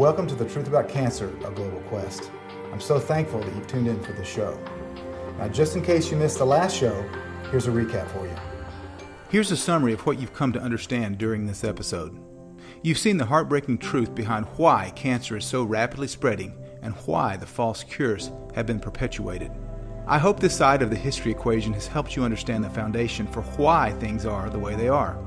welcome to The Truth About Cancer, a Global Quest. I'm so thankful that you've tuned in for this show. Now, just in case you missed the last show, here's a recap for you. Here's a summary of what you've come to understand during this episode. You've seen the heartbreaking truth behind why cancer is so rapidly spreading and why the false cures have been perpetuated. I hope this side of the history equation has helped you understand the foundation for why things are the way they are.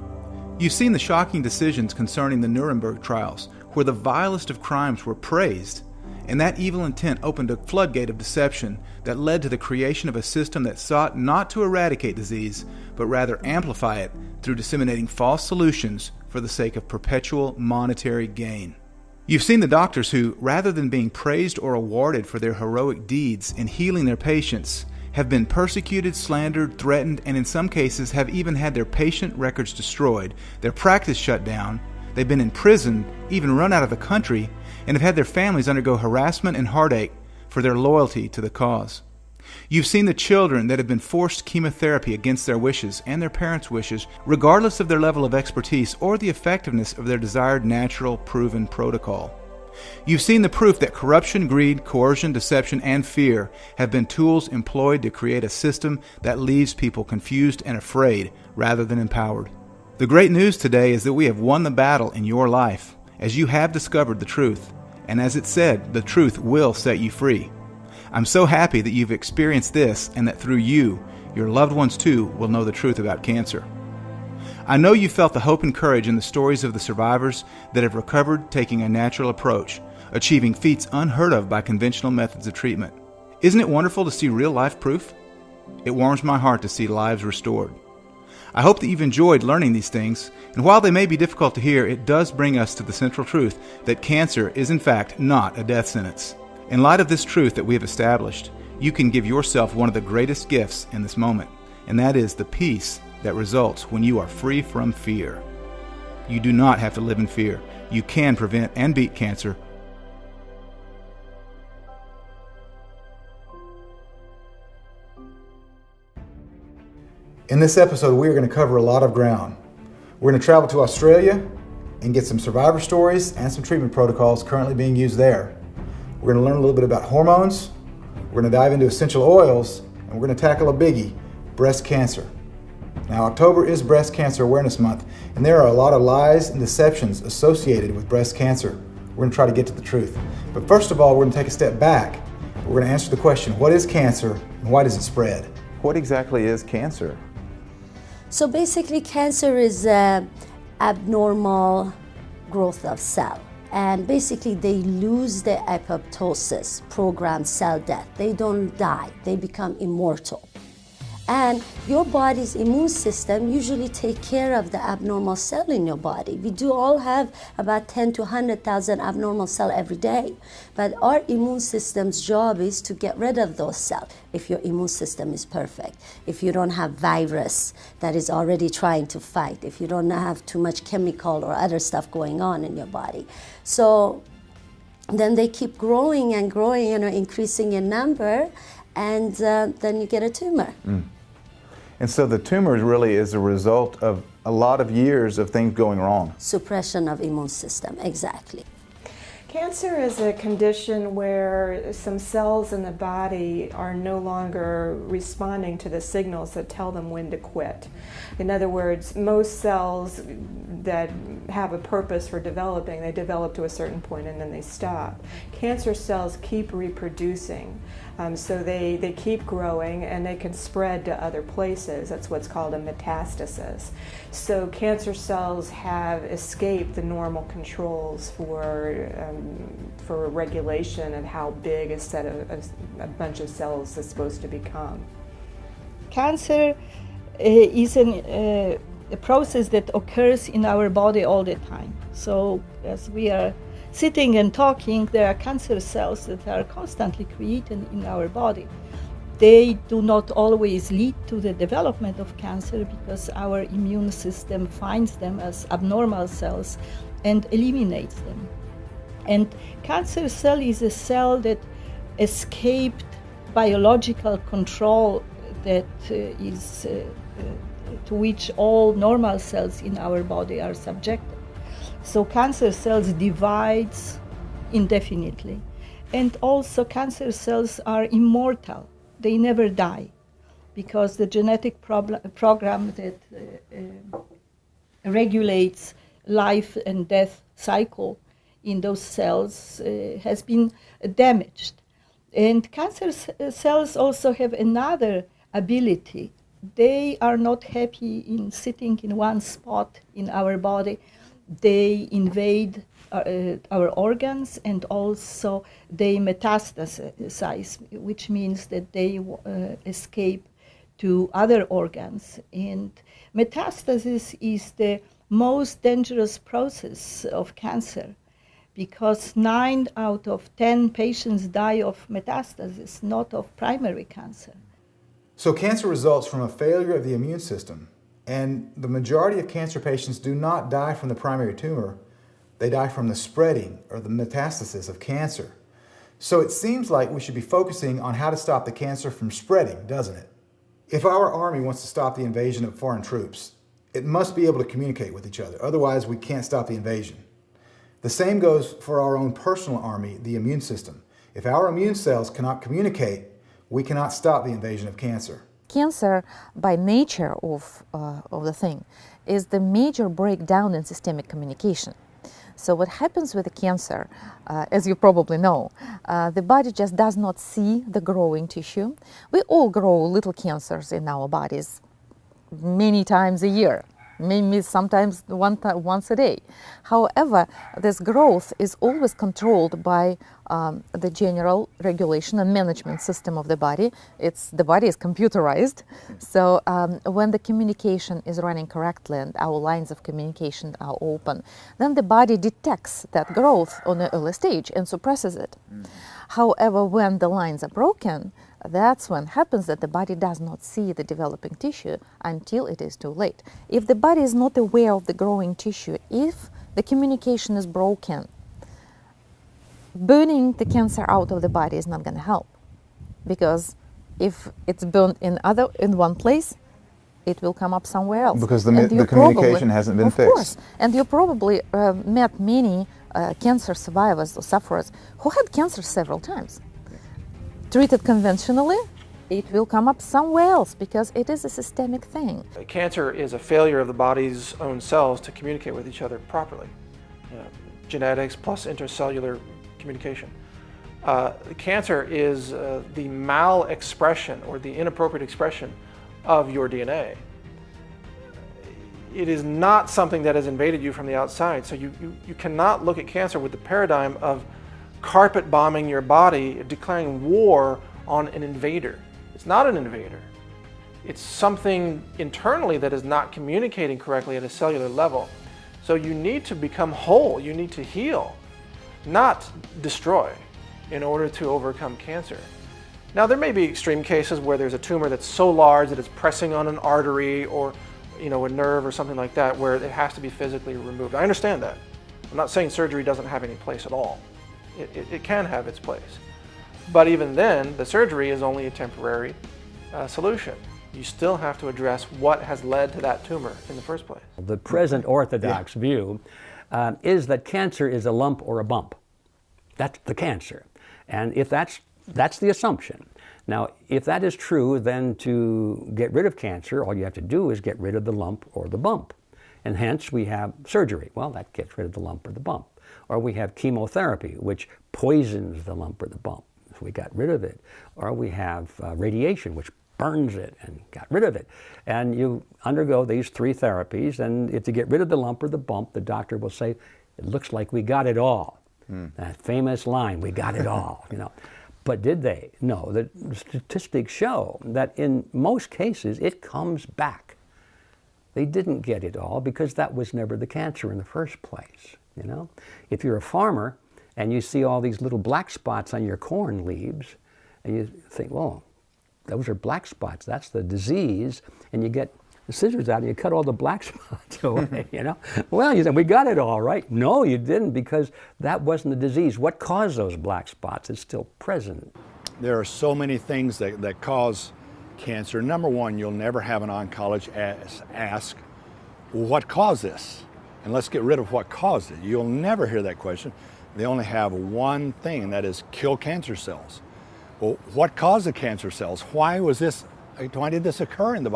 You've seen the shocking decisions concerning the Nuremberg trials, where the vilest of crimes were praised, and that evil intent opened a floodgate of deception that led to the creation of a system that sought not to eradicate disease, but rather amplify it through disseminating false solutions for the sake of perpetual monetary gain. You've seen the doctors who, rather than being praised or awarded for their heroic deeds in healing their patients, have been persecuted, slandered, threatened, and in some cases have even had their patient records destroyed, their practice shut down, they've been imprisoned, even run out of the country, and have had their families undergo harassment and heartache for their loyalty to the cause. You've seen the children that have been forced chemotherapy against their wishes and their parents' wishes, regardless of their level of expertise or the effectiveness of their desired natural, proven protocol. You've seen the proof that corruption, greed, coercion, deception, and fear have been tools employed to create a system that leaves people confused and afraid rather than empowered. The great news today is that we have won the battle in your life, as you have discovered the truth, and as it said, the truth will set you free. I'm so happy that you've experienced this and that through you, your loved ones too will know the truth about cancer. I know you felt the hope and courage in the stories of the survivors that have recovered taking a natural approach, achieving feats unheard of by conventional methods of treatment. Isn't it wonderful to see real-life proof? It warms my heart to see lives restored. I hope that you've enjoyed learning these things, and while they may be difficult to hear, it does bring us to the central truth that cancer is in fact not a death sentence. In light of this truth that we have established, you can give yourself one of the greatest gifts in this moment, and that is the peace that results when you are free from fear. You do not have to live in fear. You can prevent and beat cancer. In this episode, we are going to cover a lot of ground. We're going to travel to Australia and get some survivor stories and some treatment protocols currently being used there. We're going to learn a little bit about hormones. We're going to dive into essential oils, and we're going to tackle a biggie, breast cancer. Now, October is Breast Cancer Awareness Month, and there are a lot of lies and deceptions associated with breast cancer. We're going to try to get to the truth. But first of all, we're going to take a step back. We're going to answer the question, what is cancer and why does it spread? What exactly is cancer? So basically, cancer is abnormal growth of cell. And basically, they lose the apoptosis, programmed cell death. They don't die, they become immortal. And your body's immune system usually take care of the abnormal cell in your body. We do all have about 10 to 100,000 abnormal cells every day. But our immune system's job is to get rid of those cells if your immune system is perfect. If you don't have virus that is already trying to fight. If you don't have too much chemical or other stuff going on in your body. So then they keep growing and growing, increasing in number, and then you get a tumor. And so the tumor really is a result of a lot of years of things going wrong. Suppression of immune system, exactly. Cancer is a condition where some cells in the body are no longer responding to the signals that tell them when to quit. In other words, most cells that have a purpose for developing, they develop to a certain point and then they stop. Cancer cells keep reproducing. So they keep growing and they can spread to other places. That's what's called a metastasis. So cancer cells have escaped the normal controls for regulation of how big a bunch of cells is supposed to become. Cancer is a process that occurs in our body all the time. So as we are sitting and talking, there are cancer cells that are constantly created in our body. They do not always lead to the development of cancer because our immune system finds them as abnormal cells and eliminates them. And cancer cell is a cell that escaped biological control that is to which all normal cells in our body are subjected. So cancer cells divides indefinitely. And also cancer cells are immortal. They never die because the genetic program that regulates life and death cycle in those cells has been damaged. And cancer cells also have another ability. They are not happy in sitting in one spot in our body. They invade our organs, and also they metastasize, which means that they escape to other organs. And metastasis is the most dangerous process of cancer, because 9 out of 10 patients die of metastasis, not of primary cancer. So cancer results from a failure of the immune system, and the majority of cancer patients do not die from the primary tumor. They die from the spreading or the metastasis of cancer. So it seems like we should be focusing on how to stop the cancer from spreading, doesn't it? If our army wants to stop the invasion of foreign troops, it must be able to communicate with each other. Otherwise, we can't stop the invasion. The same goes for our own personal army, the immune system. If our immune cells cannot communicate, we cannot stop the invasion of cancer. Cancer, by nature of the thing, is the major breakdown in systemic communication. So what happens with the cancer, as you probably know, the body just does not see the growing tissue. We all grow little cancers in our bodies many times a year, maybe sometimes once a day. However, this growth is always controlled by the general regulation and management system of the body. The body is computerized. So when the communication is running correctly and our lines of communication are open, then the body detects that growth on an early stage and suppresses it. However, when the lines are broken, that's when happens that the body does not see the developing tissue until it is too late. If the body is not aware of the growing tissue, if the communication is broken, burning the cancer out of the body is not going to help, because if it's burned in one place, it will come up somewhere else. Because the communication hasn't been fixed. Of course, and you probably met many cancer survivors or sufferers who had cancer several times. Treated conventionally, it will come up somewhere else because it is a systemic thing. Cancer is a failure of the body's own cells to communicate with each other properly. Genetics plus intercellular communication. Cancer is the mal-expression or the inappropriate expression of your DNA. It is not something that has invaded you from the outside, so you cannot look at cancer with the paradigm of carpet bombing your body, declaring war on an invader. It's not an invader. It's something internally that is not communicating correctly at a cellular level. So you need to become whole, you need to heal, not destroy, in order to overcome cancer. Now there may be extreme cases where there's a tumor that's so large that it's pressing on an artery or a nerve or something like that, where it has to be physically removed. I understand that. I'm not saying surgery doesn't have any place at all. It can have its place. But even then, the surgery is only a temporary solution. You still have to address what has led to that tumor in the first place. The present orthodox view is that cancer is a lump or a bump. That's the cancer. And if that's the assumption. Now, if that is true, then to get rid of cancer, all you have to do is get rid of the lump or the bump. And hence we have surgery. Well, that gets rid of the lump or the bump. Or we have chemotherapy, which poisons the lump or the bump. So we got rid of it. Or we have radiation, which burns it and got rid of it. And you undergo these 3 therapies, and if you get rid of the lump or the bump, the doctor will say, it looks like we got it all. That famous line, we got it all, But did they? No, the statistics show that in most cases it comes back. They didn't get it all because that was never the cancer in the first place, If you're a farmer and you see all these little black spots on your corn leaves, and you think, well, those are black spots, that's the disease, and you get the scissors out and you cut all the black spots away, Well, you said, we got it all, right? No, you didn't, because that wasn't the disease. What caused those black spots is still present. There are so many things that cause cancer. Number one, you'll never have an oncologist ask, well, what caused this? And let's get rid of what caused it. You'll never hear that question They only have one thing, and that is kill cancer cells. Well, what caused the cancer cells? Why did this occur in the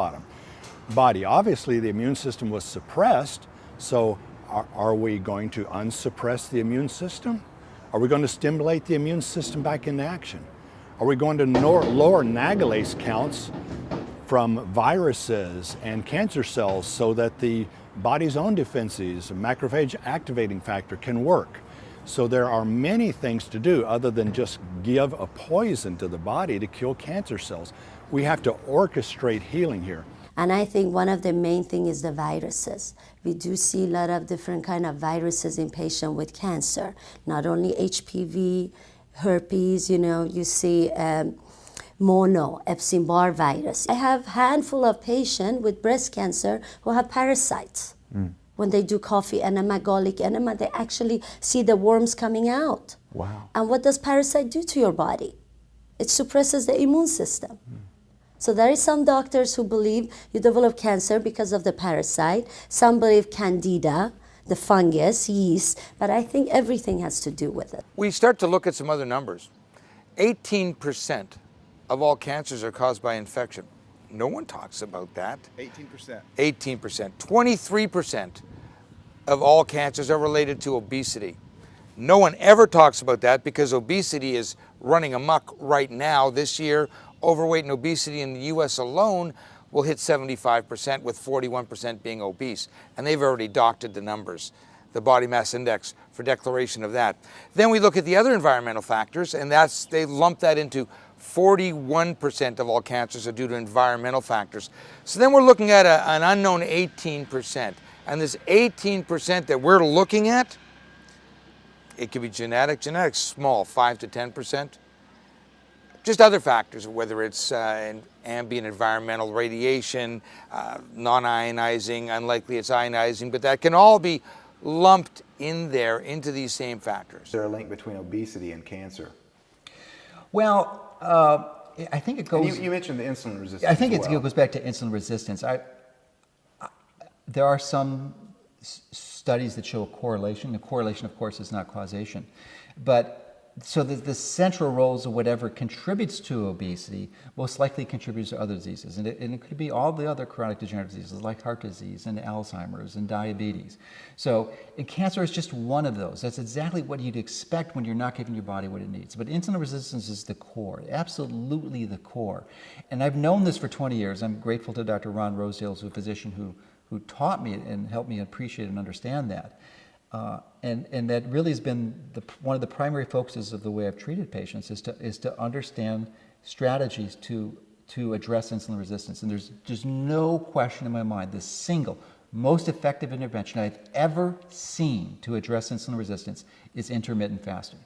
body? Obviously, the immune system was suppressed, so are we going to unsuppress the immune system? Are we going to stimulate the immune system back into action? Are we going to lower nagalase counts from viruses and cancer cells so that the body's own defenses, macrophage activating factor, can work? So there are many things to do other than just give a poison to the body to kill cancer cells. We have to orchestrate healing here. And I think one of the main thing is the viruses. We do see a lot of different kind of viruses in patients with cancer. Not only HPV, herpes, you see mono, Epstein-Barr virus. I have a handful of patients with breast cancer who have parasites. When they do coffee enema, garlic enema, they actually see the worms coming out. Wow. And what does parasite do to your body? It suppresses the immune system. So there is some doctors who believe you develop cancer because of the parasite. Some believe candida, the fungus, yeast, but I think everything has to do with it. We start to look at some other numbers. 18% of all cancers are caused by infection. No one talks about that. 18%. 18%. 23% of all cancers are related to obesity. No one ever talks about that because obesity is running amok right now. This year, overweight and obesity in the US alone will hit 75%, with 41% being obese. And they've already doctored the numbers, the body mass index, for declaration of that. Then we look at the other environmental factors, and they lump that into 41% of all cancers are due to environmental factors. So then we're looking at an unknown 18%. And this 18% that we're looking at, it could be genetics small, 5 to 10%. Just other factors, whether it's ambient environmental radiation, non-ionizing, unlikely it's ionizing, but that can all be lumped in there into these same factors. Is there a link between obesity and cancer? Well, I think it goes... You mentioned the insulin resistance. I think it goes back to insulin resistance. There are some studies that show a correlation. The correlation, of course, is not causation. But so the central roles of whatever contributes to obesity most likely contributes to other diseases. And it could be all the other chronic degenerative diseases like heart disease and Alzheimer's and diabetes. So cancer is just one of those. That's exactly what you'd expect when you're not giving your body what it needs. But insulin resistance is the core, absolutely the core. And I've known this for 20 years. I'm grateful to Dr. Ron Rosedale, who's a physician who taught me and helped me appreciate and understand that. And that really has been one of the primary focuses of the way I've treated patients is to understand strategies to address insulin resistance. And there's just no question in my mind the single most effective intervention I've ever seen to address insulin resistance is intermittent fasting,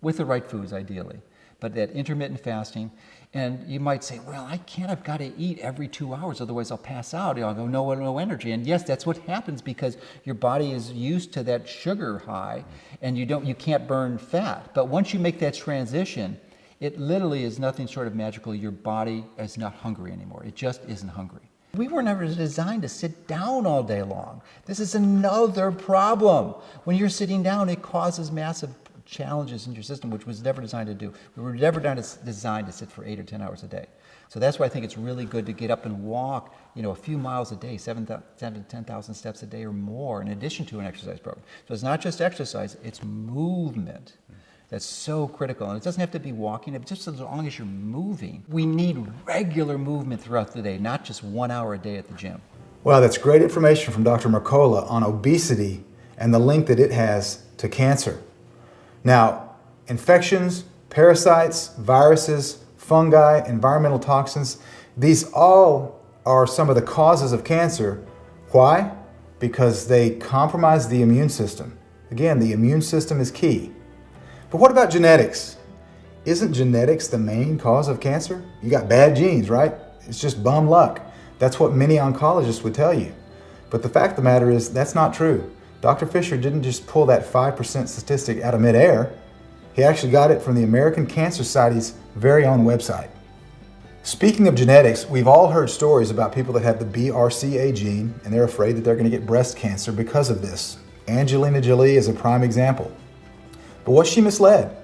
with the right foods ideally. But that intermittent fasting, and you might say, well, I've got to eat every 2 hours, otherwise I'll pass out, I'll go no energy. And yes, that's what happens because your body is used to that sugar high and you can't burn fat. But once you make that transition, it literally is nothing short of magical. Your body is not hungry anymore. It just isn't hungry. We were never designed to sit down all day long. This is another problem. When you're sitting down, it causes massive challenges in your system, which was never designed to do. We were never designed to sit for 8 or 10 hours a day. So that's why I think it's really good to get up and walk, a few miles a day, 7,000 to 10,000 steps a day or more, in addition to an exercise program. So it's not just exercise, it's movement. That's so critical. And it doesn't have to be walking, just as long as you're moving. We need regular movement throughout the day, not just 1 hour a day at the gym. Well, that's great information from Dr. Mercola on obesity and the link that it has to cancer. Now, infections, parasites, viruses, fungi, environmental toxins, these all are some of the causes of cancer. Why? Because they compromise the immune system. Again, the immune system is key. But what about genetics? Isn't genetics the main cause of cancer? You got bad genes, right? It's just bum luck. That's what many oncologists would tell you. But the fact of the matter is that's not true. Dr. Fisher didn't just pull that 5% statistic out of midair. He actually got it from the American Cancer Society's very own website. Speaking of genetics, we've all heard stories about people that have the BRCA gene and they're afraid that they're going to get breast cancer because of this. Angelina Jolie is a prime example. But was she misled?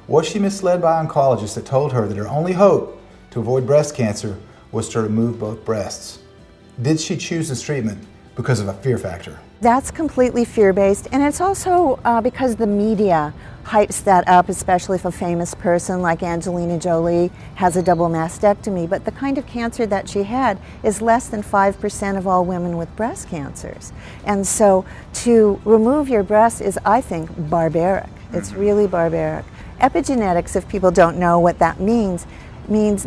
Was she misled by oncologists that told her that her only hope to avoid breast cancer was to remove both breasts? Did she choose this treatment because of a fear factor? That's completely fear-based, and it's also because the media hypes that up, especially if a famous person like Angelina Jolie has a double mastectomy. But the kind of cancer that she had is less than 5% of all women with breast cancers. And so to remove your breast is, I think, barbaric. It's really barbaric. Epigenetics, if people don't know what that means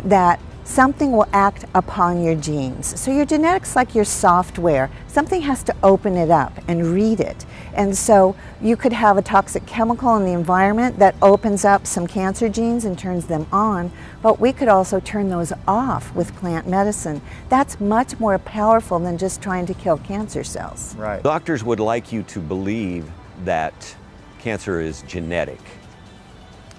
that something will act upon your genes. So your genetics, like your software, something has to open it up and read it. And so you could have a toxic chemical in the environment that opens up some cancer genes and turns them on, but we could also turn those off with plant medicine. That's much more powerful than just trying to kill cancer cells. Right. Doctors would like you to believe that cancer is genetic,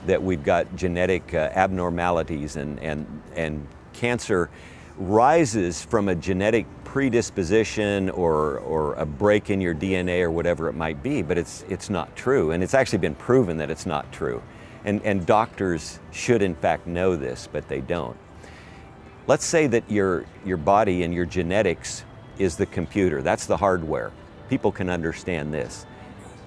that we've got genetic abnormalities, and cancer rises from a genetic predisposition or a break in your DNA or whatever it might be, but it's not true, and it's actually been proven that it's not true. And doctors should in fact know this, but they don't. Let's say that your body and your genetics is the computer. That's the hardware. People can understand this.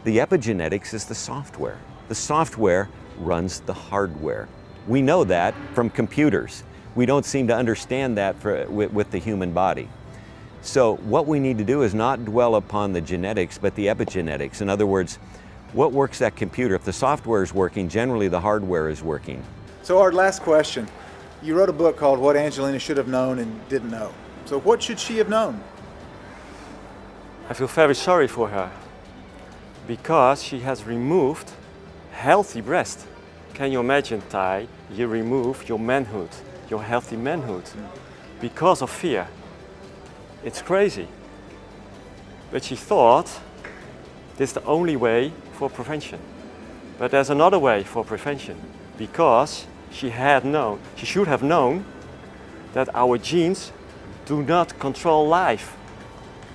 The epigenetics is the software. The software runs the hardware. We know that from computers. We don't seem to understand that with the human body. So what we need to do is not dwell upon the genetics, but the epigenetics. In other words, what works that computer? If the software is working, generally the hardware is working. So our last question. You wrote a book called What Angelina Should Have Known and Didn't Know. So what should she have known? I feel very sorry for her because she has removed healthy breast. Can you imagine, Ty, you remove your manhood, your healthy manhood, because of fear. It's crazy. But she thought this is the only way for prevention. But there's another way for prevention, because she should have known that our genes do not control life.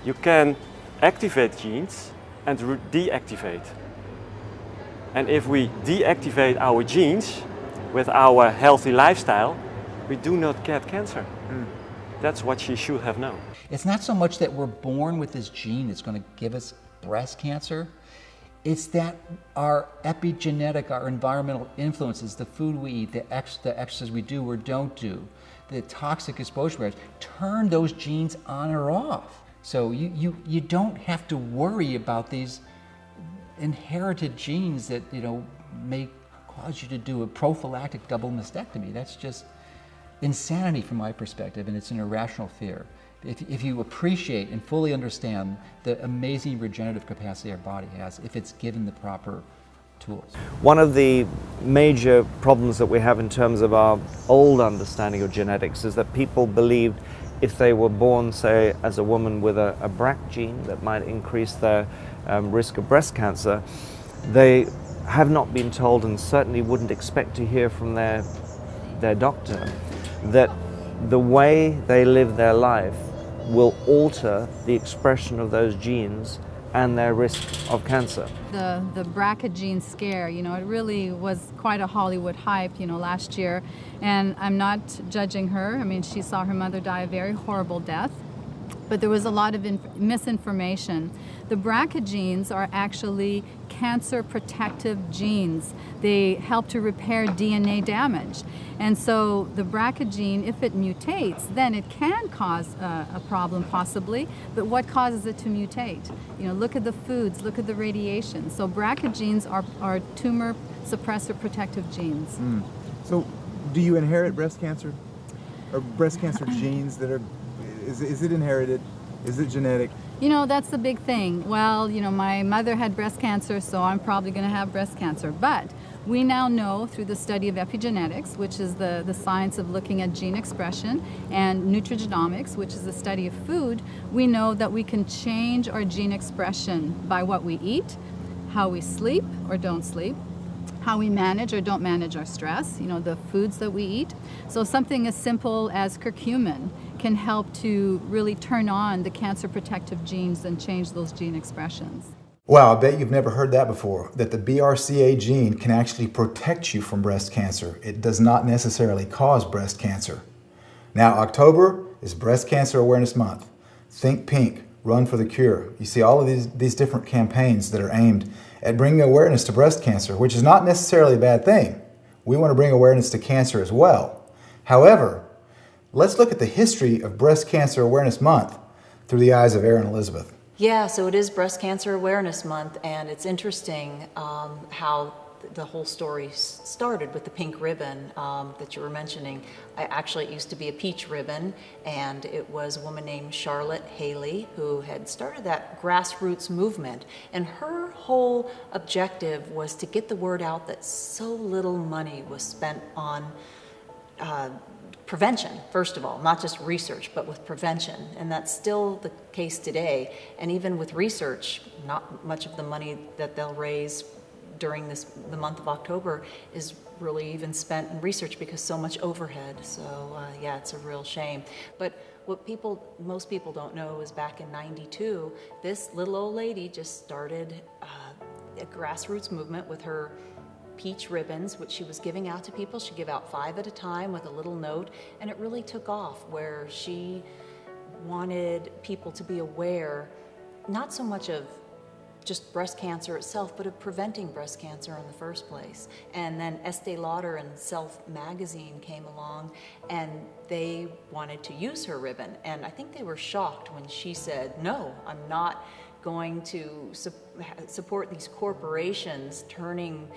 You can activate genes and deactivate. And if we deactivate our genes with our healthy lifestyle, we do not get cancer. That's what she should have known. It's not so much that we're born with this gene that's going to give us breast cancer. It's that our epigenetic, our environmental influences, the food we eat, the exercise we do or don't do, the toxic exposure, turn those genes on or off. So you don't have to worry about these inherited genes that may cause you to do a prophylactic double mastectomy. That's just insanity from my perspective, and it's an irrational fear. If you appreciate and fully understand the amazing regenerative capacity our body has, if it's given the proper tools. One of the major problems that we have in terms of our old understanding of genetics is that people believed if they were born, say, as a woman with a BRCA gene that might increase their risk of breast cancer, they have not been told, and certainly wouldn't expect to hear from their doctor, that the way they live their life will alter the expression of those genes and their risk of cancer. The BRCA gene scare, it really was quite a Hollywood hype, last year. And I'm not judging her. I mean, she saw her mother die a very horrible death. But there was a lot of misinformation. The BRCA genes are actually cancer protective genes. They help to repair DNA damage. And so the BRCA gene, if it mutates, then it can cause a problem possibly, but what causes it to mutate? Look at the foods, look at the radiation. So BRCA genes are tumor suppressor protective genes. So do you inherit breast cancer? Or breast cancer genes that are, is it inherited? Is it genetic? That's the big thing. Well, my mother had breast cancer, so I'm probably going to have breast cancer. But we now know through the study of epigenetics, which is the science of looking at gene expression, and nutrigenomics, which is the study of food, we know that we can change our gene expression by what we eat, how we sleep or don't sleep, how we manage or don't manage our stress, the foods that we eat. So something as simple as curcumin can help to really turn on the cancer protective genes and change those gene expressions. Wow, I bet you've never heard that before, that the BRCA gene can actually protect you from breast cancer. It does not necessarily cause breast cancer. Now, October is Breast Cancer Awareness Month. Think Pink, Run for the Cure. You see all of these different campaigns that are aimed at bringing awareness to breast cancer, which is not necessarily a bad thing. We want to bring awareness to cancer as well. However, let's look at the history of Breast Cancer Awareness Month through the eyes of Erin Elizabeth. Yeah, so it is Breast Cancer Awareness Month, and it's interesting how the whole story started with the pink ribbon that you were mentioning. Actually, it used to be a peach ribbon, and it was a woman named Charlotte Haley who had started that grassroots movement. And her whole objective was to get the word out that so little money was spent on prevention, first of all, not just research, but with prevention. And that's still the case today. And even with research, not much of the money that they'll raise during the month of October is really even spent in research because so much overhead. So yeah, it's a real shame. But what most people don't know is back in '92, this little old lady just started a grassroots movement with her peach ribbons, which she was giving out to people. She'd give out 5 at a time with a little note, and it really took off, where she wanted people to be aware, not so much of just breast cancer itself, but of preventing breast cancer in the first place. And then Estee Lauder and Self magazine came along, and they wanted to use her ribbon. And I think they were shocked when she said, no, I'm not going to support these corporations turning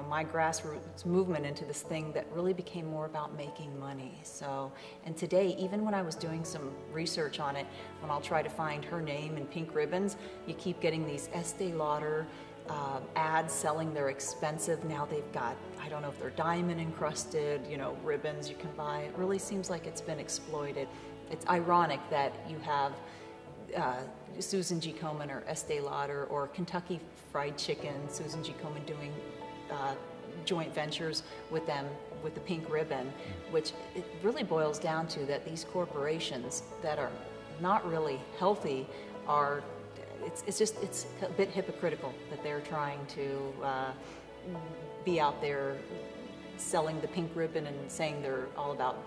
my grassroots movement into this thing that really became more about making money. So, and today, even when I was doing some research on it, when I'll try to find her name in pink ribbons, you keep getting these Estee Lauder ads selling their expensive, now they've got, I don't know if they're diamond encrusted, ribbons you can buy. It really seems like it's been exploited. It's ironic that you have Susan G. Komen or Estee Lauder or Kentucky Fried Chicken, Susan G. Komen doing joint ventures with them with the pink ribbon, which it really boils down to that these corporations that are not really healthy are, it's a bit hypocritical that they're trying to be out there selling the pink ribbon and saying they're all about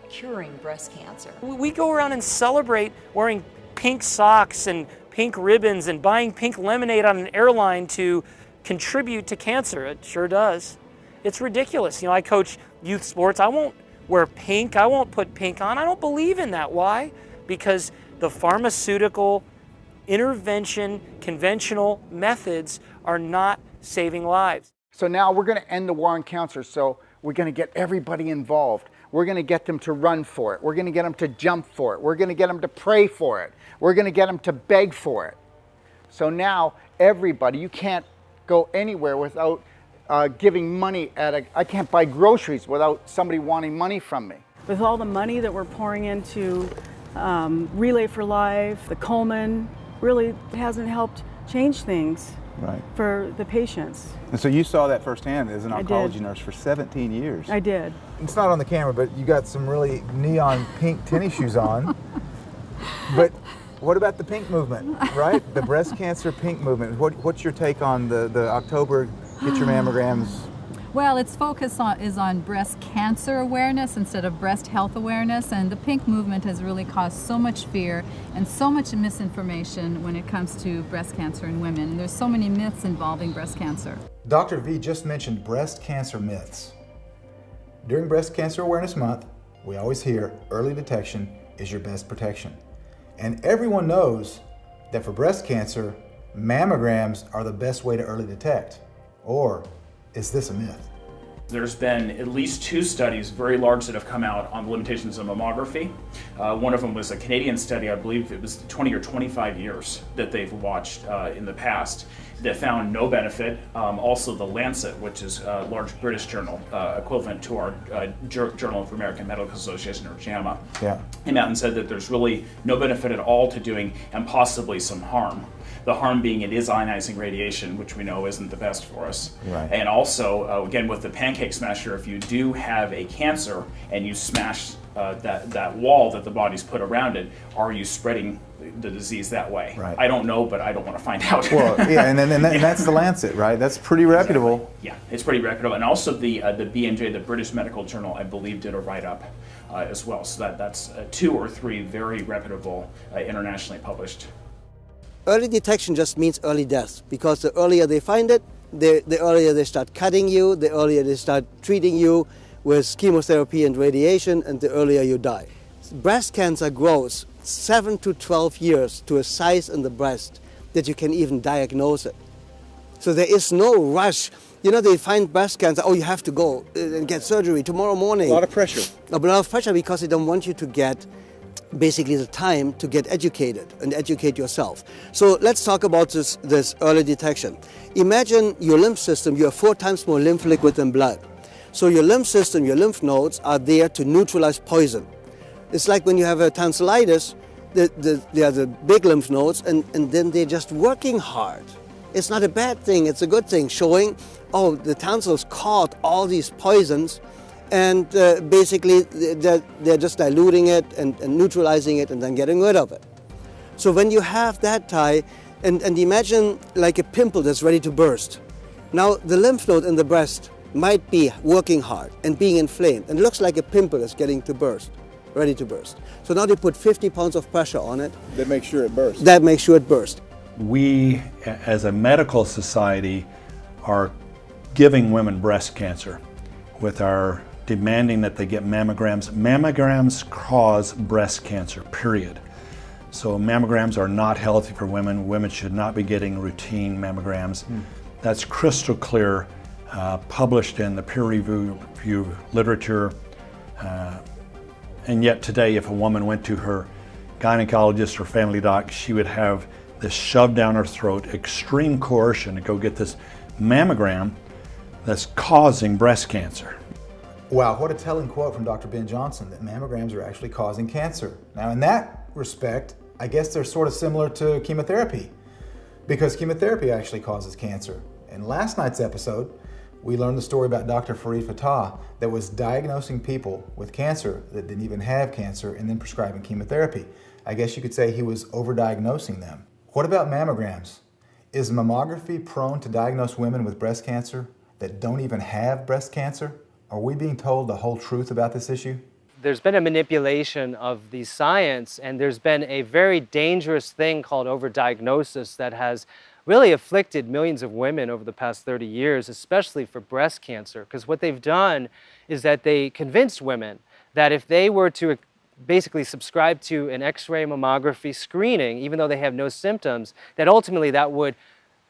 curing breast cancer. We go around and celebrate wearing pink socks and pink ribbons and buying pink lemonade on an airline to contribute to cancer. It sure does. It's ridiculous. I coach youth sports. I won't wear pink. I won't put pink on. I don't believe in that. Why? Because the pharmaceutical intervention, conventional methods are not saving lives. So now we're going to end the war on cancer. So we're going to get everybody involved. We're going to get them to run for it. We're going to get them to jump for it. We're going to get them to pray for it. We're going to get them to beg for it. So now everybody, you can't go anywhere without giving money I can't buy groceries without somebody wanting money from me. With all the money that we're pouring into Relay for Life, the Komen, really hasn't helped change things for the patients. And so you saw that firsthand as an oncology nurse for 17 years. I did. It's not on the camera, but you got some really neon pink tennis shoes on. But what about the pink movement, right? The breast cancer pink movement. What's your take on the October Get Your Mammograms? Well, its focus is on breast cancer awareness instead of breast health awareness, and the pink movement has really caused so much fear and so much misinformation when it comes to breast cancer in women. And there's so many myths involving breast cancer. Dr. V just mentioned breast cancer myths. During Breast Cancer Awareness Month, we always hear early detection is your best protection. And everyone knows that for breast cancer, mammograms are the best way to early detect. Or is this a myth? There's been at least 2 studies, very large, that have come out on the limitations of mammography. One of them was a Canadian study, I believe it was 20 or 25 years that they've watched in the past, that found no benefit. Also the Lancet, which is a large British journal, equivalent to our Journal of American Medical Association, or JAMA, came out and said that there's really no benefit at all to doing, and possibly some harm. The harm being it is ionizing radiation, which we know isn't the best for us. And also, again, with the pancake cake smasher, if you do have a cancer and you smash that wall that the body's put around it, are you spreading the disease that way? Right. I don't know, but I don't want to find out. Well, yeah, and that's the Lancet, right? That's pretty reputable. Exactly. Yeah, it's pretty reputable. And also the BMJ, the British Medical Journal, I believe, did a write-up as well. So that's 2 or 3 very reputable, internationally published. Early detection just means early death, because the earlier they find it, the earlier they start cutting you, the earlier they start treating you with chemotherapy and radiation, and the earlier you die. Breast cancer grows 7 to 12 years to a size in the breast that you can even diagnose it. So there is no rush. You know, they find breast cancer, oh, you have to go and get surgery tomorrow morning. A lot of pressure. A lot of pressure, because they don't want you to get basically the time to get educated and educate yourself. So let's talk about this early detection. Imagine your lymph system, you have 4 times more lymph liquid than blood. So your lymph system, your lymph nodes are there to neutralize poison. It's like when you have a tonsillitis, they are the big lymph nodes, and then they're just working hard. It's not a bad thing, it's a good thing, showing, oh, the tonsils caught all these poisons, and basically they're just diluting it and neutralizing it and then getting rid of it. So when you have that tie, and imagine like a pimple that's ready to burst. Now the lymph node in the breast might be working hard and being inflamed, and it looks like a pimple that's getting to burst, ready to burst. So now they put 50 pounds of pressure on it. That makes sure it bursts. That makes sure it bursts. We, as a medical society, are giving women breast cancer with our demanding that they get mammograms. Mammograms cause breast cancer, period. So mammograms are not healthy for women. Women should not be getting routine mammograms. That's crystal clear, published in the peer-reviewed literature. And yet today, if a woman went to her gynecologist or family doc, she would have this shoved down her throat, extreme coercion to go get this mammogram that's causing breast cancer. Wow, what a telling quote from Dr. Ben Johnson, that mammograms are actually causing cancer. Now, in that respect, I guess they're sort of similar to chemotherapy, because chemotherapy actually causes cancer. In last night's episode, we learned the story about Dr. Farid Fatah that was diagnosing people with cancer that didn't even have cancer and then prescribing chemotherapy. I guess you could say he was overdiagnosing them. What about mammograms? Is mammography prone to diagnose women with breast cancer that don't even have breast cancer? Are we being told the whole truth about this issue? There's been a manipulation of the science, and there's been a very dangerous thing called overdiagnosis that has really afflicted millions of women over the past 30 years, especially for breast cancer. Because what they've done is that they convinced women that if they were to basically subscribe to an X-ray mammography screening, even though they have no symptoms, that ultimately that would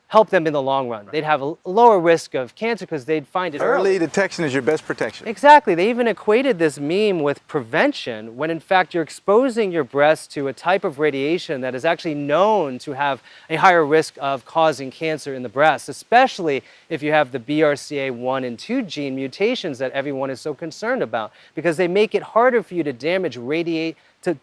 help them in the long run. They'd have a lower risk of cancer because they'd find it early. Early detection is your best protection. Exactly. They even equated this meme with prevention, when in fact you're exposing your breast to a type of radiation that is actually known to have a higher risk of causing cancer in the breast, especially if you have the BRCA1 and 2 gene mutations that everyone is so concerned about, because they make it harder for you to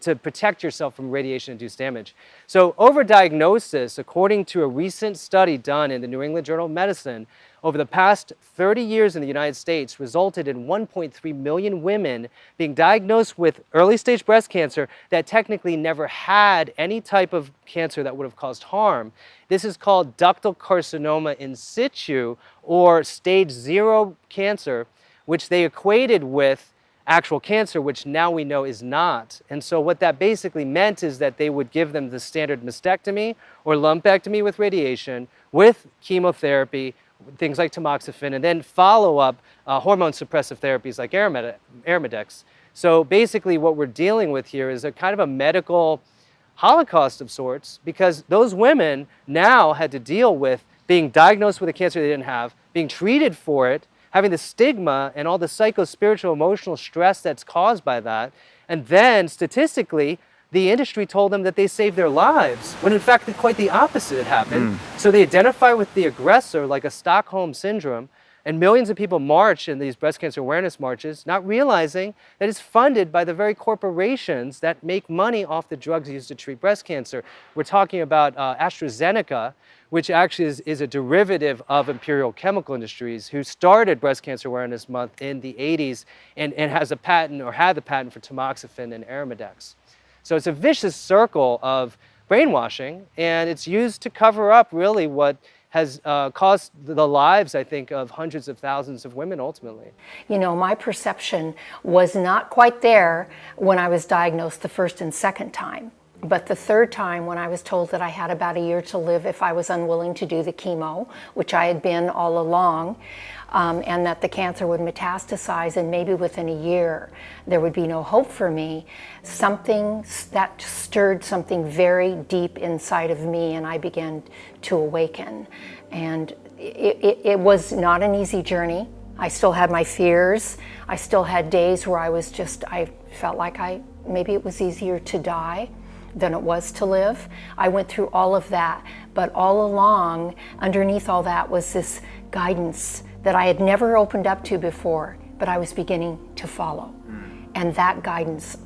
to protect yourself from radiation-induced damage. So overdiagnosis, according to a recent study done in the New England Journal of Medicine, over the past 30 years in the United States resulted in 1.3 million women being diagnosed with early-stage breast cancer that technically never had any type of cancer that would have caused harm. This is called ductal carcinoma in situ, or stage 0 cancer, which they equated with actual cancer, which now we know is not. And so what that basically meant is that they would give them the standard mastectomy or lumpectomy with radiation, with chemotherapy, things like tamoxifen, and then follow up hormone suppressive therapies like Arimidex. So basically what we're dealing with here is a kind of a medical holocaust of sorts, because those women now had to deal with being diagnosed with a cancer they didn't have, being treated for it, having the stigma and all the psycho-spiritual emotional stress that's caused by that. And then statistically, the industry told them that they saved their lives, when in fact quite the opposite had happened. So they identify with the aggressor like a Stockholm syndrome, and millions of people march in these breast cancer awareness marches, not realizing that it's funded by the very corporations that make money off the drugs used to treat breast cancer. We're talking about AstraZeneca, which actually is a derivative of Imperial Chemical Industries, who started Breast Cancer Awareness Month in the 80s and has a patent, or had the patent, for tamoxifen and Arimidex. So it's a vicious circle of brainwashing, and it's used to cover up really what has cost the lives, I think, of hundreds of thousands of women ultimately. You know, my perception was not quite there when I was diagnosed the first and second time. But the third time, when I was told that I had about a year to live if I was unwilling to do the chemo, which I had been all along, and that the cancer would metastasize and maybe within a year there would be no hope for me, something that stirred something very deep inside of me, and I began to awaken. And it was not an easy journey. I still had my fears. I still had days where I felt like maybe it was easier to die than it was to live. I went through all of that, but all along, underneath all that was this guidance that I had never opened up to before, but I was beginning to follow. And that guidance,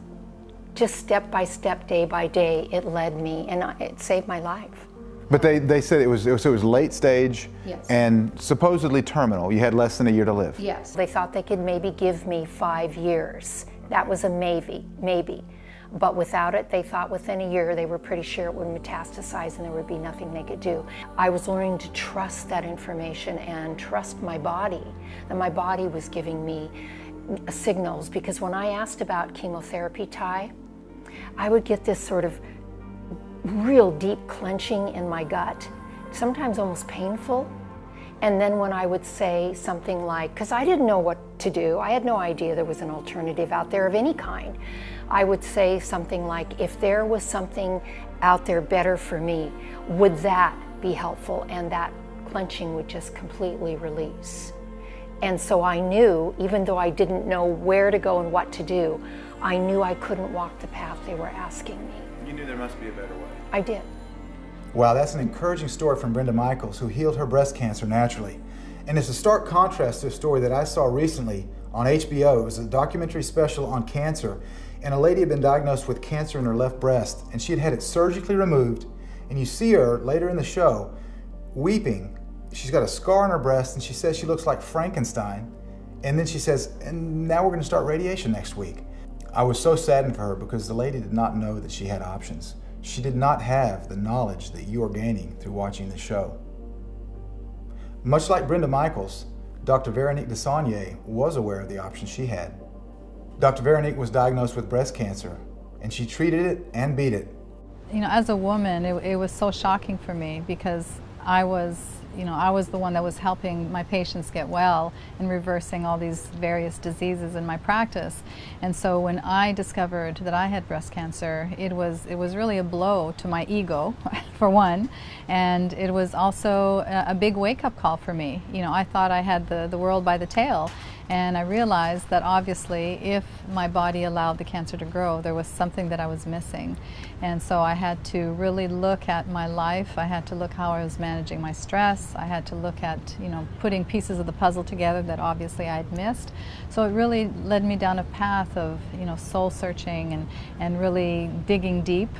just step by step, day by day, it led me, and it saved my life. But they said it was late stage, yes, and supposedly terminal. You had less than a year to live. Yes. They thought they could maybe give me 5 years. That was a maybe. But without it, they thought within a year, they were pretty sure it would metastasize and there would be nothing they could do. I was learning to trust that information and trust my body, that my body was giving me signals. Because when I asked about chemotherapy, Ty, I would get this sort of real deep clenching in my gut, sometimes almost painful. And then when I would say something like, because I didn't know what to do, I had no idea there was an alternative out there of any kind, I would say something like, if there was something out there better for me, would that be helpful? And that clenching would just completely release. And so I knew, even though I didn't know where to go and what to do, I knew I couldn't walk the path they were asking me. You knew there must be a better way. I did. Wow, that's an encouraging story from Brenda Michaels, who healed her breast cancer naturally. And it's a stark contrast to a story that I saw recently on HBO. It was a documentary special on cancer, and a lady had been diagnosed with cancer in her left breast, and she had had it surgically removed. And you see her later in the show weeping. She's got a scar on her breast, and she says she looks like Frankenstein. And then she says, and now we're going to start radiation next week. I was so saddened for her because the lady did not know that she had options. She did not have the knowledge that you are gaining through watching the show. Much like Brenda Michaels, Dr. Veronique Desaulniers was aware of the options she had. Dr. Veronique was diagnosed with breast cancer, and she treated it and beat it. You know, as a woman, it was so shocking for me because I was the one that was helping my patients get well and reversing all these various diseases in my practice. And so when I discovered that I had breast cancer, it was really a blow to my ego, for one, and it was also a big wake-up call for me. You know, I thought I had the world by the tail. And I realized that obviously if my body allowed the cancer to grow, there was something that I was missing. And so I had to really look at my life. I had to look how I was managing my stress. I had to look at, putting pieces of the puzzle together that obviously I had missed. So it really led me down a path of, soul searching and really digging deep.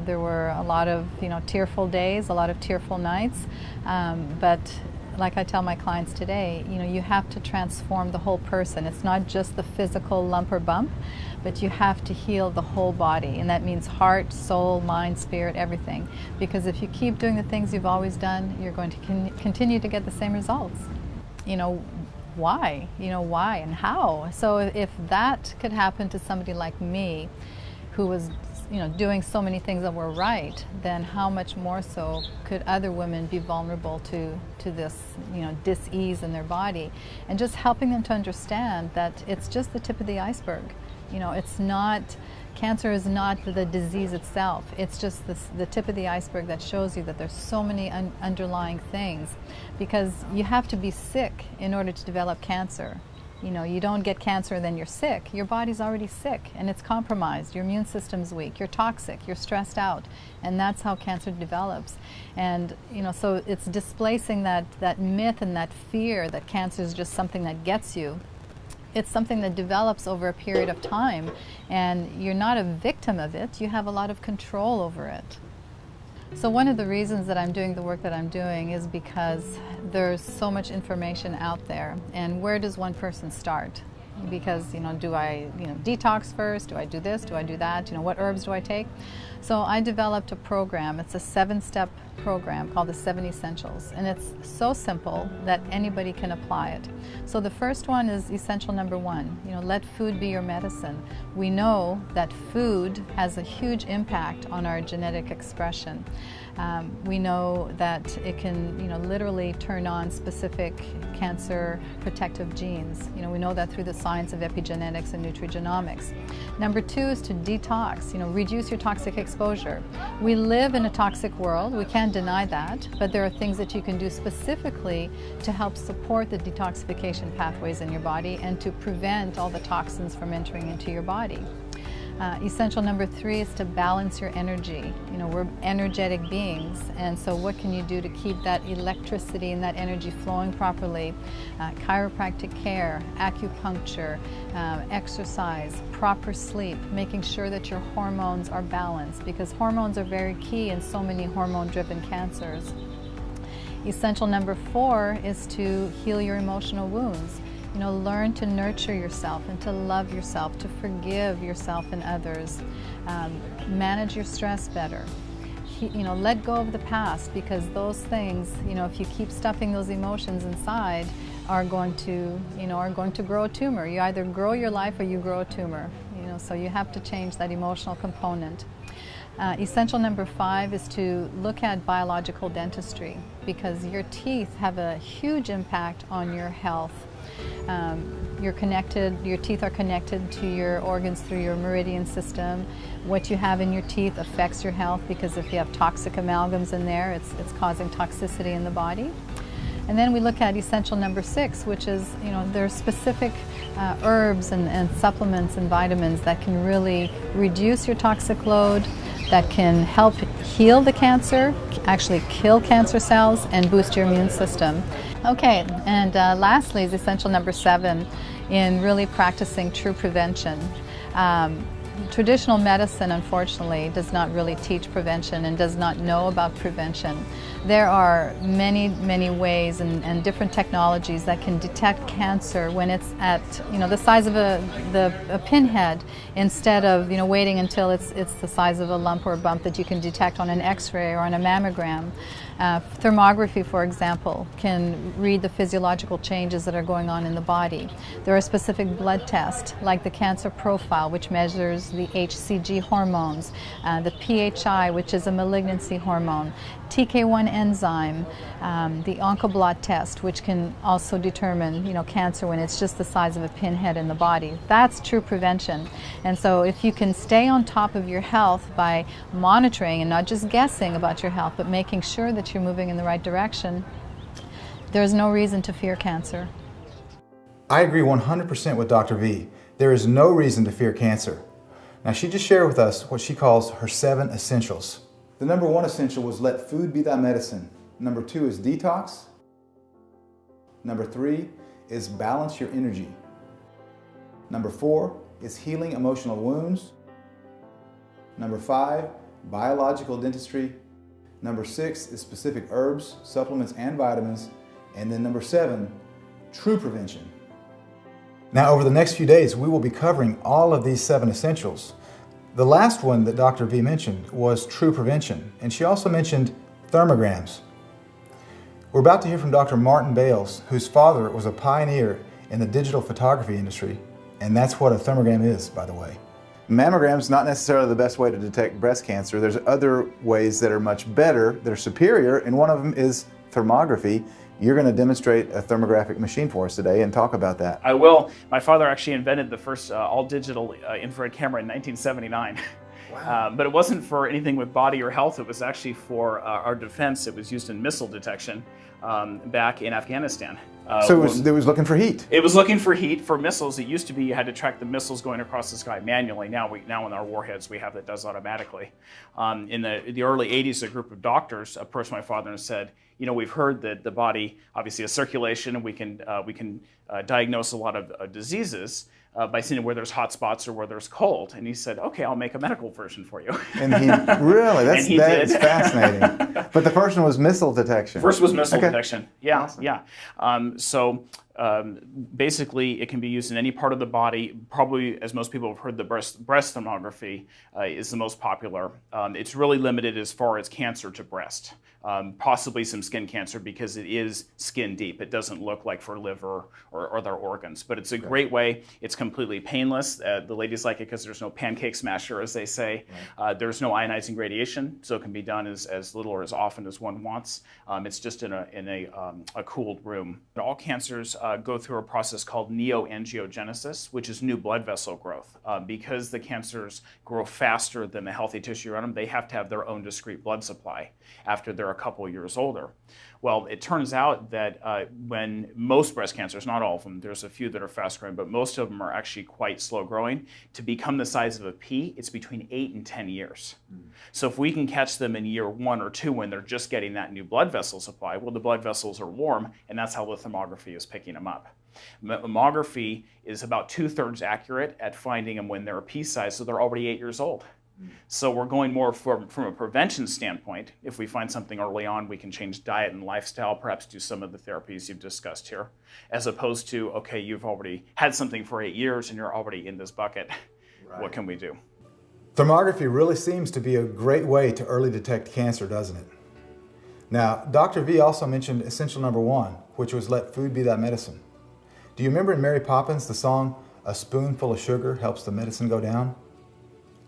There were a lot of, tearful days, a lot of tearful nights, but like I tell my clients today, you have to transform the whole person. It's not just the physical lump or bump, but you have to heal the whole body. And that means heart, soul, mind, spirit, everything. Because if you keep doing the things you've always done, you're going to continue to get the same results. Why? Why and how? So if that could happen to somebody like me, who was doing so many things that were right, then how much more so could other women be vulnerable to this, dis-ease in their body? And just helping them to understand that it's just the tip of the iceberg. It's not, cancer is not the disease itself. It's just the tip of the iceberg that shows you that there's so many underlying things. Because you have to be sick in order to develop cancer. You don't get cancer and then you're sick. Your body's already sick and it's compromised. Your immune system's weak. You're toxic. You're stressed out. And that's how cancer develops. And, so it's displacing that myth and that fear that cancer is just something that gets you. It's something that develops over a period of time. And you're not a victim of it. You have a lot of control over it. So one of the reasons that I'm doing the work that I'm doing is because there's so much information out there, and where does one person start? Because, you know, do I, detox first? Do I do this? Do I do that? You know, what herbs do I take? So I developed a program. It's a 7-step program called the 7 Essentials, and it's so simple that anybody can apply it. So the first one is essential number 1. You know, let food be your medicine. We know that food has a huge impact on our genetic expression. We know that it can, literally turn on specific cancer protective genes. You know, we know that through the science of epigenetics and nutrigenomics. Number 2 is to detox, reduce your toxic exposure. We live in a toxic world, we can't deny that, but there are things that you can do specifically to help support the detoxification pathways in your body and to prevent all the toxins from entering into your body. Essential number 3 is to balance your energy. You know, we're energetic beings, and so what can you do to keep that electricity and that energy flowing properly? Chiropractic care, acupuncture, exercise, proper sleep, making sure that your hormones are balanced, because hormones are very key in so many hormone-driven cancers. Essential number 4 is to heal your emotional wounds. You know, learn to nurture yourself and to love yourself, to forgive yourself and others. Manage your stress better. Let go of the past, because those things, if you keep stuffing those emotions inside, are going to grow a tumor. You either grow your life or you grow a tumor. So you have to change that emotional component. Essential number 5 is to look at biological dentistry, because your teeth have a huge impact on your health. Your teeth are connected to your organs through your meridian system. What you have in your teeth affects your health, because if you have toxic amalgams in there, it's causing toxicity in the body. And then we look at essential number 6, which is, there are specific herbs and supplements and vitamins that can really reduce your toxic load, that can help heal the cancer, actually kill cancer cells, and boost your immune system. Okay, and lastly is essential number 7 in really practicing true prevention. Traditional medicine, unfortunately, does not really teach prevention and does not know about prevention. There are many, many ways and different technologies that can detect cancer when it's at the size of a pinhead, instead of waiting until it's the size of a lump or a bump that you can detect on an X-ray or on a mammogram. Thermography, for example, can read the physiological changes that are going on in the body. There are specific blood tests, like the cancer profile, which measures the HCG hormones, the PHI, which is a malignancy hormone, TK1 enzyme, the oncoblot test, which can also determine, cancer when it's just the size of a pinhead in the body. That's true prevention. And so if you can stay on top of your health by monitoring and not just guessing about your health, but making sure that you're moving in the right direction, there's no reason to fear cancer. I agree 100% with Dr. V. There is no reason to fear cancer. Now, she just shared with us what she calls her 7 essentials. The number 1 essential was let food be thy medicine. Number 2 is detox. Number 3 is balance your energy. Number 4 is healing emotional wounds. Number 5, biological dentistry. Number 6 is specific herbs, supplements, and vitamins. And then number 7, true prevention. Now, over the next few days, we will be covering all of these 7 essentials. The last one that Dr. V mentioned was true prevention, and she also mentioned thermograms. We're about to hear from Dr. Martin Bales, whose father was a pioneer in the digital photography industry, and that's what a thermogram is, by the way. Mammogram is not necessarily the best way to detect breast cancer. There's other ways that are much better, that are superior, and one of them is thermography. You're going to demonstrate a thermographic machine for us today and talk about that. I will. My father actually invented the first all-digital infrared camera in 1979. Wow. But it wasn't for anything with body or health. It was actually for our defense. It was used in missile detection back in Afghanistan. So it was looking for heat? It was looking for heat for missiles. It used to be you had to track the missiles going across the sky manually. Now in our warheads we have that does automatically. In the early 80s, a group of doctors approached my father and said, we've heard that the body obviously has circulation and we can diagnose a lot of diseases, by seeing where there's hot spots or where there's cold. And he said, okay, I'll make a medical version for you. And he really, that's, And he that did. is fascinating. But the first one was missile detection. First was missile Okay. detection. Yeah, yeah. Basically, it can be used in any part of the body. Probably, as most people have heard, the breast thermography is the most popular. It's really limited as far as cancer to breast. Possibly some skin cancer because it is skin deep. It doesn't look like for liver or other organs, but it's a great way. It's completely painless. The ladies like it because there's no pancake smasher, as they say. There's no ionizing radiation, so it can be done as little or as often as one wants. It's just in a cooled room. But all cancers go through a process called neoangiogenesis, which is new blood vessel growth. Because the cancers grow faster than the healthy tissue around them, they have to have their own discrete blood supply after they're a couple years older. Well, it turns out that when most breast cancers, not all of them, there's a few that are fast growing, but most of them are actually quite slow growing. To become the size of a pea, it's between 8 and 10 years. So if we can catch them in year 1 or 2 when they're just getting that new blood vessel supply, well, the blood vessels are warm, and that's how the thermography is picking them up. Mammography is about 2/3 accurate at finding them when they're a pea size, so they're already 8 years old. So we're going more from a prevention standpoint. If we find something early on, we can change diet and lifestyle, perhaps do some of the therapies you've discussed here, as opposed to, okay, you've already had something for 8 years and you're already in this bucket. What can we do? Thermography really seems to be a great way to early detect cancer, doesn't it? Now, Dr. V also mentioned essential number 1, which was let food be thy medicine. Do you remember in Mary Poppins the song, "A spoonful of sugar helps the medicine go down"?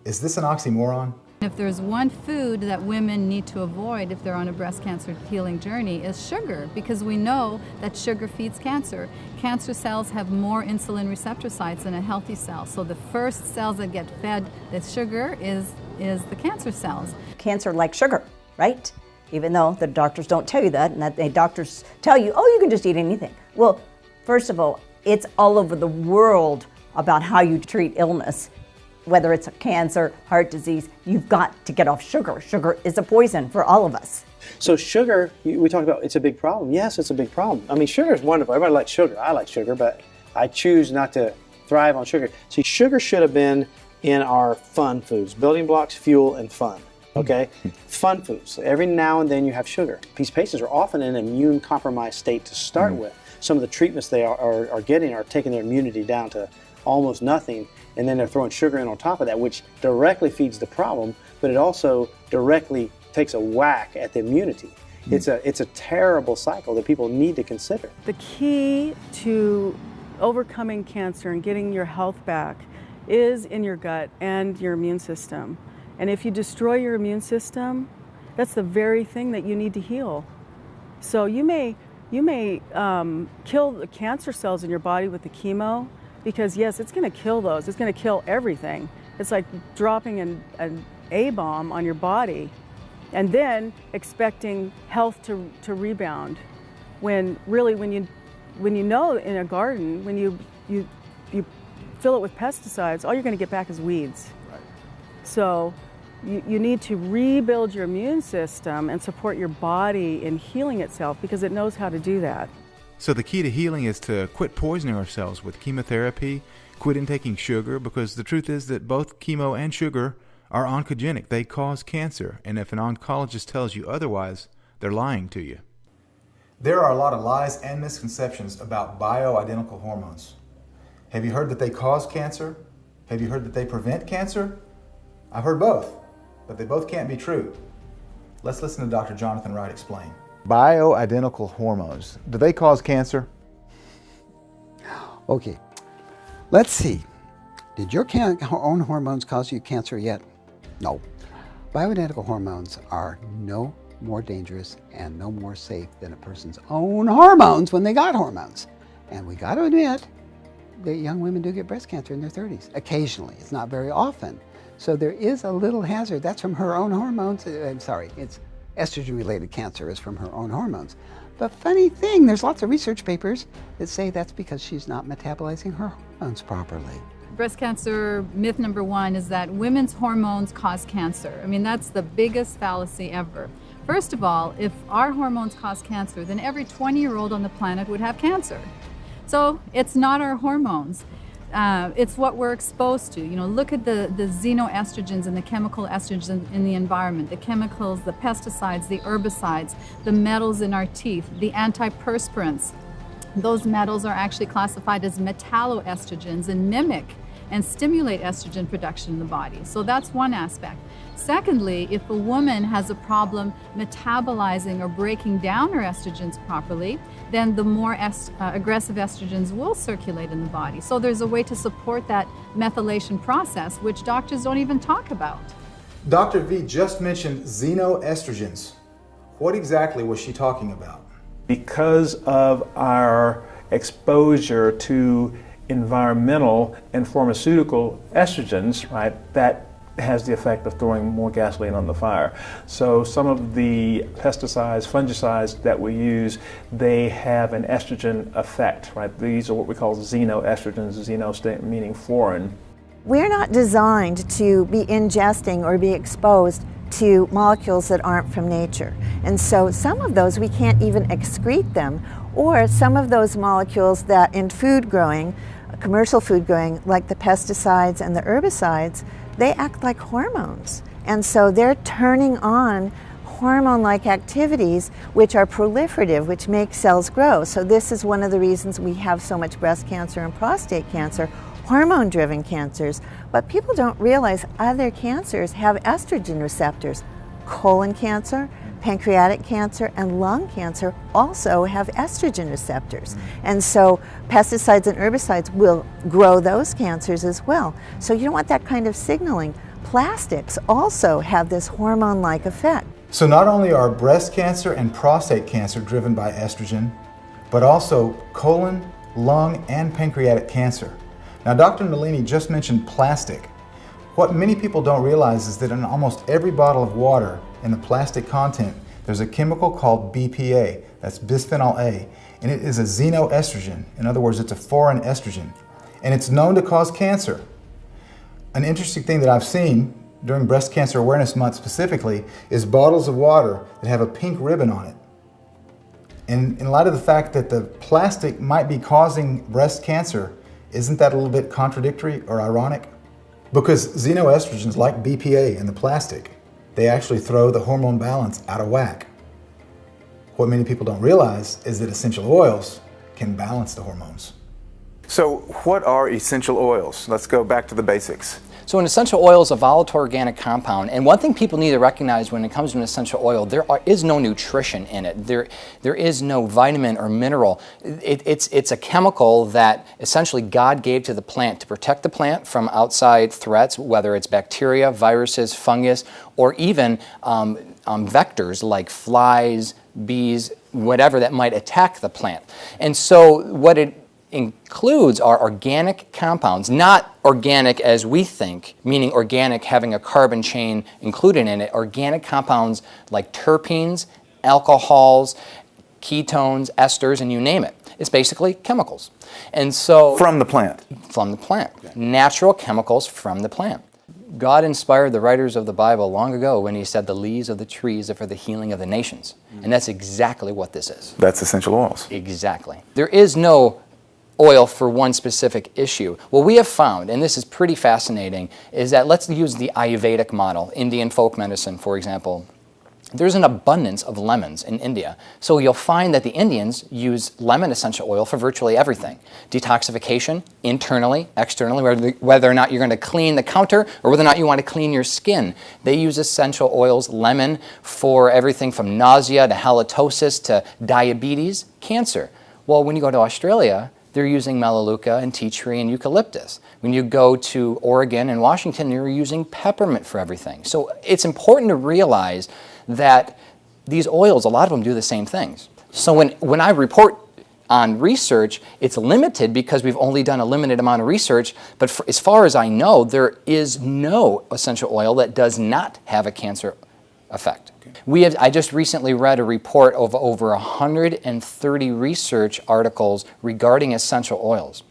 Is this an oxymoron? If there's one food that women need to avoid if they're on a breast cancer healing journey is sugar, because we know that sugar feeds cancer. Cancer cells have more insulin receptor sites than a healthy cell. So the first cells that get fed with sugar is the cancer cells. Cancer likes sugar, right? Even though the doctors don't tell you that, and that the doctors tell you, oh, you can just eat anything. Well, first of all, it's all over the world about how you treat illness. Whether it's a cancer, heart disease, you've got to get off sugar. Sugar is a poison for all of us. So sugar, we talk about it's a big problem. Yes, it's a big problem. I mean, sugar is wonderful. Everybody likes sugar. I like sugar, but I choose not to thrive on sugar. See, sugar should have been in our fun foods, building blocks, fuel, and fun. Okay? Fun foods. Every now and then you have sugar. These patients are often in an immune compromised state to start with. Some of the treatments they are getting are taking their immunity down to almost nothing, and then they're throwing sugar in on top of that, which directly feeds the problem, but it also directly takes a whack at the immunity. It's a terrible cycle that people need to consider. The key to overcoming cancer and getting your health back is in your gut and your immune system. And if you destroy your immune system, that's the very thing that you need to heal. So you may kill the cancer cells in your body with the chemo, because yes, it's going to kill those. It's going to kill everything. It's like dropping an A-bomb on your body and then expecting health to rebound. When really, when you know in a garden, when you fill it with pesticides, all you're going to get back is weeds. Right. So you need to rebuild your immune system and support your body in healing itself, because it knows how to do that. So the key to healing is to quit poisoning ourselves with chemotherapy, quit intaking sugar, because the truth is that both chemo and sugar are oncogenic. They cause cancer, and if an oncologist tells you otherwise, they're lying to you. There are a lot of lies and misconceptions about bioidentical hormones. Have you heard that they cause cancer? Have you heard that they prevent cancer? I've heard both, but they both can't be true. Let's listen to Dr. Jonathan Wright explain. Bioidentical hormones, do they cause cancer? Okay, let's see. Did your own hormones cause you cancer yet? No. Bioidentical hormones are no more dangerous and no more safe than a person's own hormones when they got hormones. And we got to admit that young women do get breast cancer in their 30s. Occasionally, it's not very often. So there is a little hazard. That's from her own hormones. I'm sorry, it's estrogen-related cancer is from her own hormones. But funny thing, there's lots of research papers that say that's because she's not metabolizing her hormones properly. Breast cancer myth number 1 is that women's hormones cause cancer. I mean, that's the biggest fallacy ever. First of all, if our hormones cause cancer, then every 20-year-old on the planet would have cancer. So it's not our hormones. it's what we're exposed to. You know, look at the xenoestrogens and the chemical estrogens in the environment, the chemicals, the pesticides, the herbicides, the metals in our teeth, the antiperspirants. Those metals are actually classified as metalloestrogens and mimic and stimulate estrogen production in the body. So that's one aspect. Secondly, if a woman has a problem metabolizing or breaking down her estrogens properly, then the more aggressive estrogens will circulate in the body. So there's a way to support that methylation process, which doctors don't even talk about. Dr. V just mentioned xenoestrogens. What exactly was she talking about? Because of our exposure to environmental and pharmaceutical estrogens, right, that has the effect of throwing more gasoline on the fire. So some of the pesticides, fungicides that we use, they have an estrogen effect, right? These are what we call xenoestrogens, xeno meaning foreign. We're not designed to be ingesting or be exposed to molecules that aren't from nature. And so some of those we can't even excrete them, or some of those molecules that in food growing, commercial food growing, like the pesticides and the herbicides, they act like hormones. And so they're turning on hormone-like activities which are proliferative, which make cells grow. So this is one of the reasons we have so much breast cancer and prostate cancer, hormone-driven cancers. But people don't realize other cancers have estrogen receptors. Colon cancer, pancreatic cancer, and lung cancer also have estrogen receptors. And so pesticides and herbicides will grow those cancers as well. So you don't want that kind of signaling. Plastics also have this hormone-like effect. So not only are breast cancer and prostate cancer driven by estrogen, but also colon, lung, and pancreatic cancer. Now, Dr. Nalini just mentioned plastic. What many people don't realize is that in almost every bottle of water in the plastic content, there's a chemical called BPA, that's bisphenol A, and it is a xenoestrogen. In other words, it's a foreign estrogen, and it's known to cause cancer. An interesting thing that I've seen during Breast Cancer Awareness Month specifically is bottles of water that have a pink ribbon on it. And in light of the fact that the plastic might be causing breast cancer, isn't that a little bit contradictory or ironic? Because xenoestrogens, like BPA in the plastic, they actually throw the hormone balance out of whack. What many people don't realize is that essential oils can balance the hormones. So what are essential oils? Let's go back to the basics. So an essential oil is a volatile organic compound, and one thing people need to recognize when it comes to an essential oil, there is no nutrition in it. There is no vitamin or mineral. It's a chemical that essentially God gave to the plant to protect the plant from outside threats, whether it's bacteria, viruses, fungus, or even vectors like flies, bees, whatever that might attack the plant. And so what it includes are organic compounds, not organic as we think, meaning organic having a carbon chain included in it. Organic compounds like terpenes, alcohols, ketones, esters, and you name it. It's basically chemicals. And so from the plant. From the plant. Okay. Natural chemicals from the plant. God inspired the writers of the Bible long ago when he said the leaves of the trees are for the healing of the nations. And that's exactly what this is. That's essential oils. Exactly. There is no oil for one specific issue. What we have found, and this is pretty fascinating, is that let's use the Ayurvedic model, Indian folk medicine, for example. There's an abundance of lemons in India. So you'll find that the Indians use lemon essential oil for virtually everything. Detoxification, internally, externally, whether or not you're going to clean the counter or whether or not you want to clean your skin. They use essential oils, lemon, for everything from nausea to halitosis to diabetes, cancer. Well, when you go to Australia, they're using melaleuca and tea tree and eucalyptus. When you go to Oregon and Washington, they're using peppermint for everything. So it's important to realize that these oils, a lot of them do the same things. So when I report on research, it's limited because we've only done a limited amount of research, but as far as I know, there is no essential oil that does not have a cancer effect. I just recently read a report of over 130 research articles regarding essential oils.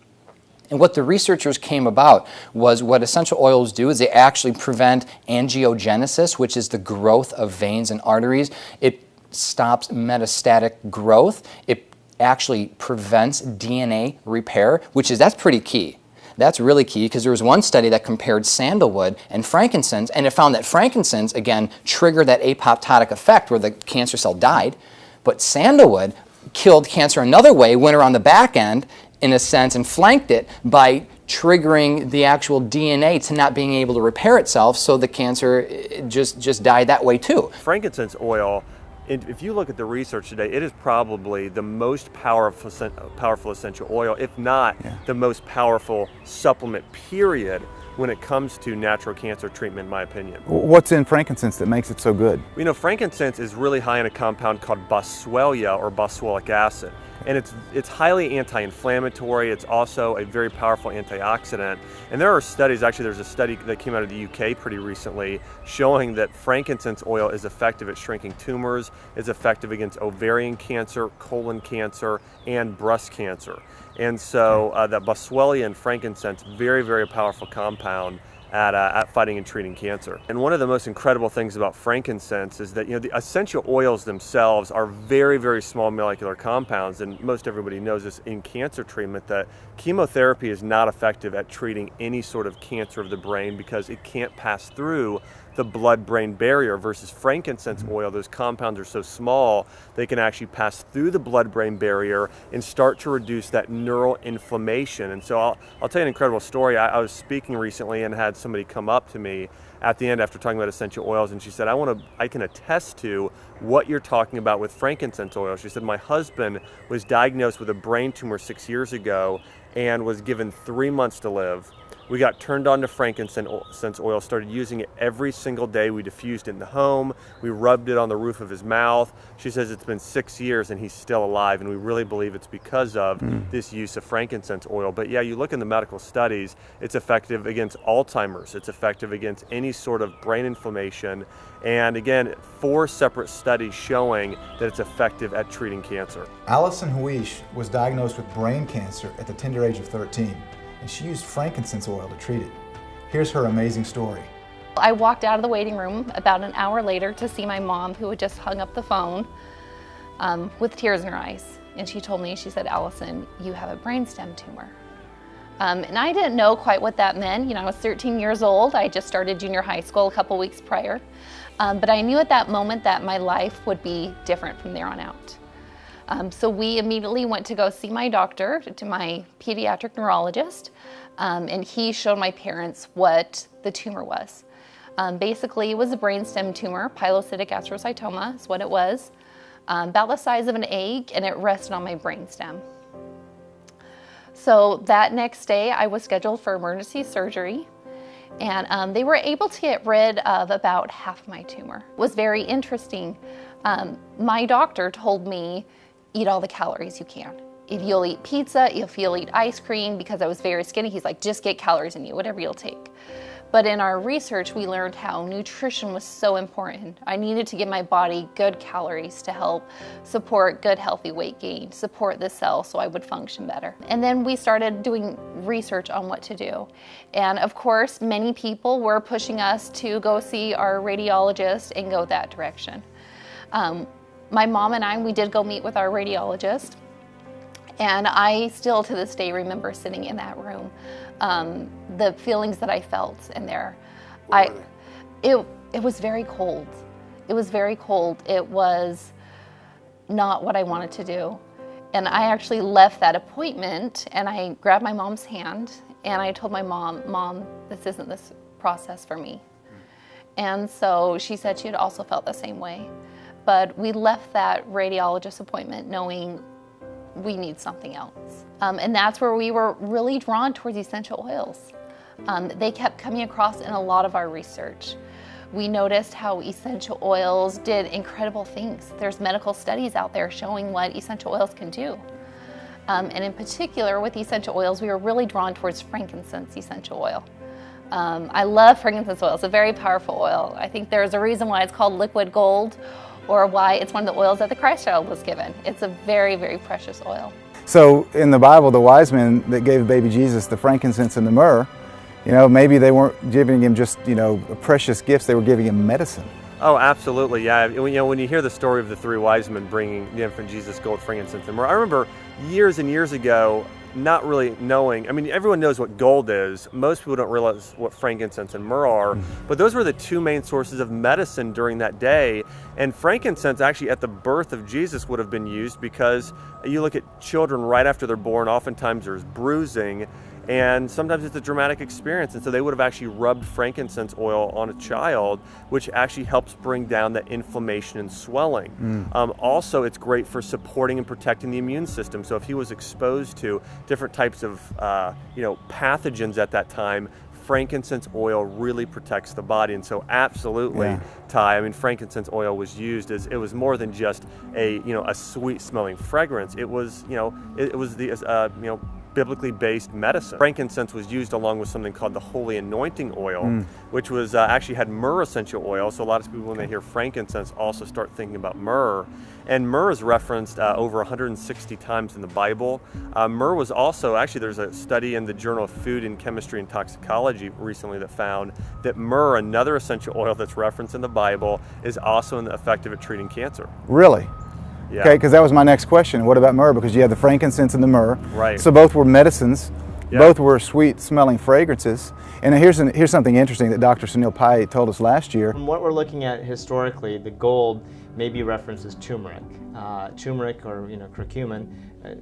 And what the researchers came about was what essential oils do is they actually prevent angiogenesis, which is the growth of veins and arteries. It stops metastatic growth. It actually prevents DNA repair, that's pretty key. that's really key, because there was one study that compared sandalwood and frankincense, and it found that frankincense, again, triggered that apoptotic effect where the cancer cell died, but sandalwood killed cancer another way, went around the back end, in a sense, and flanked it by triggering the actual DNA to not being able to repair itself, so the cancer just died that way too. Frankincense oil, if you look at the research today, it is probably the most powerful essential oil, if not the most powerful supplement, period, when it comes to natural cancer treatment, in my opinion. What's in frankincense that makes it so good? You know, frankincense is really high in a compound called boswellia, or boswellic acid. And it's highly anti-inflammatory. It's also a very powerful antioxidant. And there are studies, actually there's a study that came out of the UK pretty recently showing that frankincense oil is effective at shrinking tumors, is effective against ovarian cancer, colon cancer, and breast cancer. And so that boswellia and frankincense, very, very powerful compound at fighting and treating cancer. And one of the most incredible things about frankincense is that, you know, the essential oils themselves are very, very small molecular compounds, and most everybody knows this in cancer treatment, that chemotherapy is not effective at treating any sort of cancer of the brain because it can't pass through the blood-brain barrier, versus frankincense oil, those compounds are so small they can actually pass through the blood-brain barrier and start to reduce that neural inflammation. And so I'll tell you an incredible story. I was speaking recently and had somebody come up to me at the end after talking about essential oils, and she said, I can attest to what you're talking about with frankincense oil. She said, my husband was diagnosed with a brain tumor 6 years ago and was given 3 months to live. We got turned on to frankincense oil, started using it every single day. We diffused it in the home. We rubbed it on the roof of his mouth. She says it's been 6 years and he's still alive, and we really believe it's because of this use of frankincense oil. But yeah, you look in the medical studies, it's effective against Alzheimer's. It's effective against any sort of brain inflammation. And again, 4 separate studies showing that it's effective at treating cancer. Allison Huish was diagnosed with brain cancer at the tender age of 13. And she used frankincense oil to treat it. Here's her amazing story. I walked out of the waiting room about an hour later to see my mom, who had just hung up the phone with tears in her eyes. And she told me, she said, Allison, you have a brainstem tumor. And I didn't know quite what that meant. You know, I was 13 years old. I just started junior high school a couple weeks prior. But I knew at that moment that my life would be different from there on out. So we immediately went to go see my doctor, to my pediatric neurologist, and he showed my parents what the tumor was. Basically, it was a brainstem tumor, pilocytic astrocytoma is what it was, about the size of an egg, and it rested on my brainstem. So that next day, I was scheduled for emergency surgery, and they were able to get rid of about half of my tumor. It was very interesting. My doctor told me, eat all the calories you can. If you'll eat pizza, if you'll eat ice cream, because I was very skinny, he's like, just get calories in you, whatever you'll take. But in our research, we learned how nutrition was so important. I needed to give my body good calories to help support good, healthy weight gain, support the cell so I would function better. And then we started doing research on what to do. And of course, many people were pushing us to go see our radiologist and go that direction. My mom and I, we did go meet with our radiologist, and I still to this day remember sitting in that room. The feelings that I felt in there. It was very cold. It was very cold. It was not what I wanted to do. And I actually left that appointment, and I grabbed my mom's hand, and I told my mom, Mom, this isn't this process for me. And so she said she had also felt the same way. But we left that radiologist appointment knowing we need something else. And that's where we were really drawn towards essential oils. They kept coming across in a lot of our research. We noticed how essential oils did incredible things. There's medical studies out there showing what essential oils can do. And in particular with essential oils, we were really drawn towards frankincense essential oil. I love frankincense oil. It's a very powerful oil. I think there's a reason why it's called liquid gold, or why it's one of the oils that the Christ child was given. It's a very, very precious oil. So in the Bible, the wise men that gave baby Jesus the frankincense and the myrrh, you know, maybe they weren't giving him just, you know, precious gifts, they were giving him medicine. Oh, absolutely, yeah. You know, when you hear the story of the 3 wise men bringing the infant Jesus gold, frankincense, and myrrh, I remember years and years ago, not really knowing. I mean, everyone knows what gold is. Most people don't realize what frankincense and myrrh are, but those were the two main sources of medicine during that day. And frankincense actually at the birth of Jesus would have been used, because you look at children right after they're born, oftentimes there's bruising, and sometimes it's a dramatic experience, and so they would have actually rubbed frankincense oil on a child, which actually helps bring down that inflammation and swelling. Also, it's great for supporting and protecting the immune system. So if he was exposed to different types of pathogens at that time, frankincense oil really protects the body. And so absolutely, Ty, I mean, frankincense oil was used as, it was more than just a sweet smelling fragrance. It was, it was the, biblically based medicine. Frankincense was used along with something called the holy anointing oil, which was actually had myrrh essential oil. So a lot of people, when they hear frankincense, also start thinking about myrrh. And myrrh is referenced over 160 times in the Bible. Myrrh was also, actually there's a study in the Journal of Food and Chemistry and Toxicology recently that found that myrrh, another essential oil that's referenced in the Bible, is also effective at treating cancer. Really? Yeah. Okay, because that was my next question. What about myrrh? Because you have the frankincense and the myrrh. Right. So both were medicines. Yeah. Both were sweet-smelling fragrances. And here's something interesting that Dr. Sunil Pai told us last year. From what we're looking at historically, the gold may be referenced as turmeric. Turmeric, or curcumin,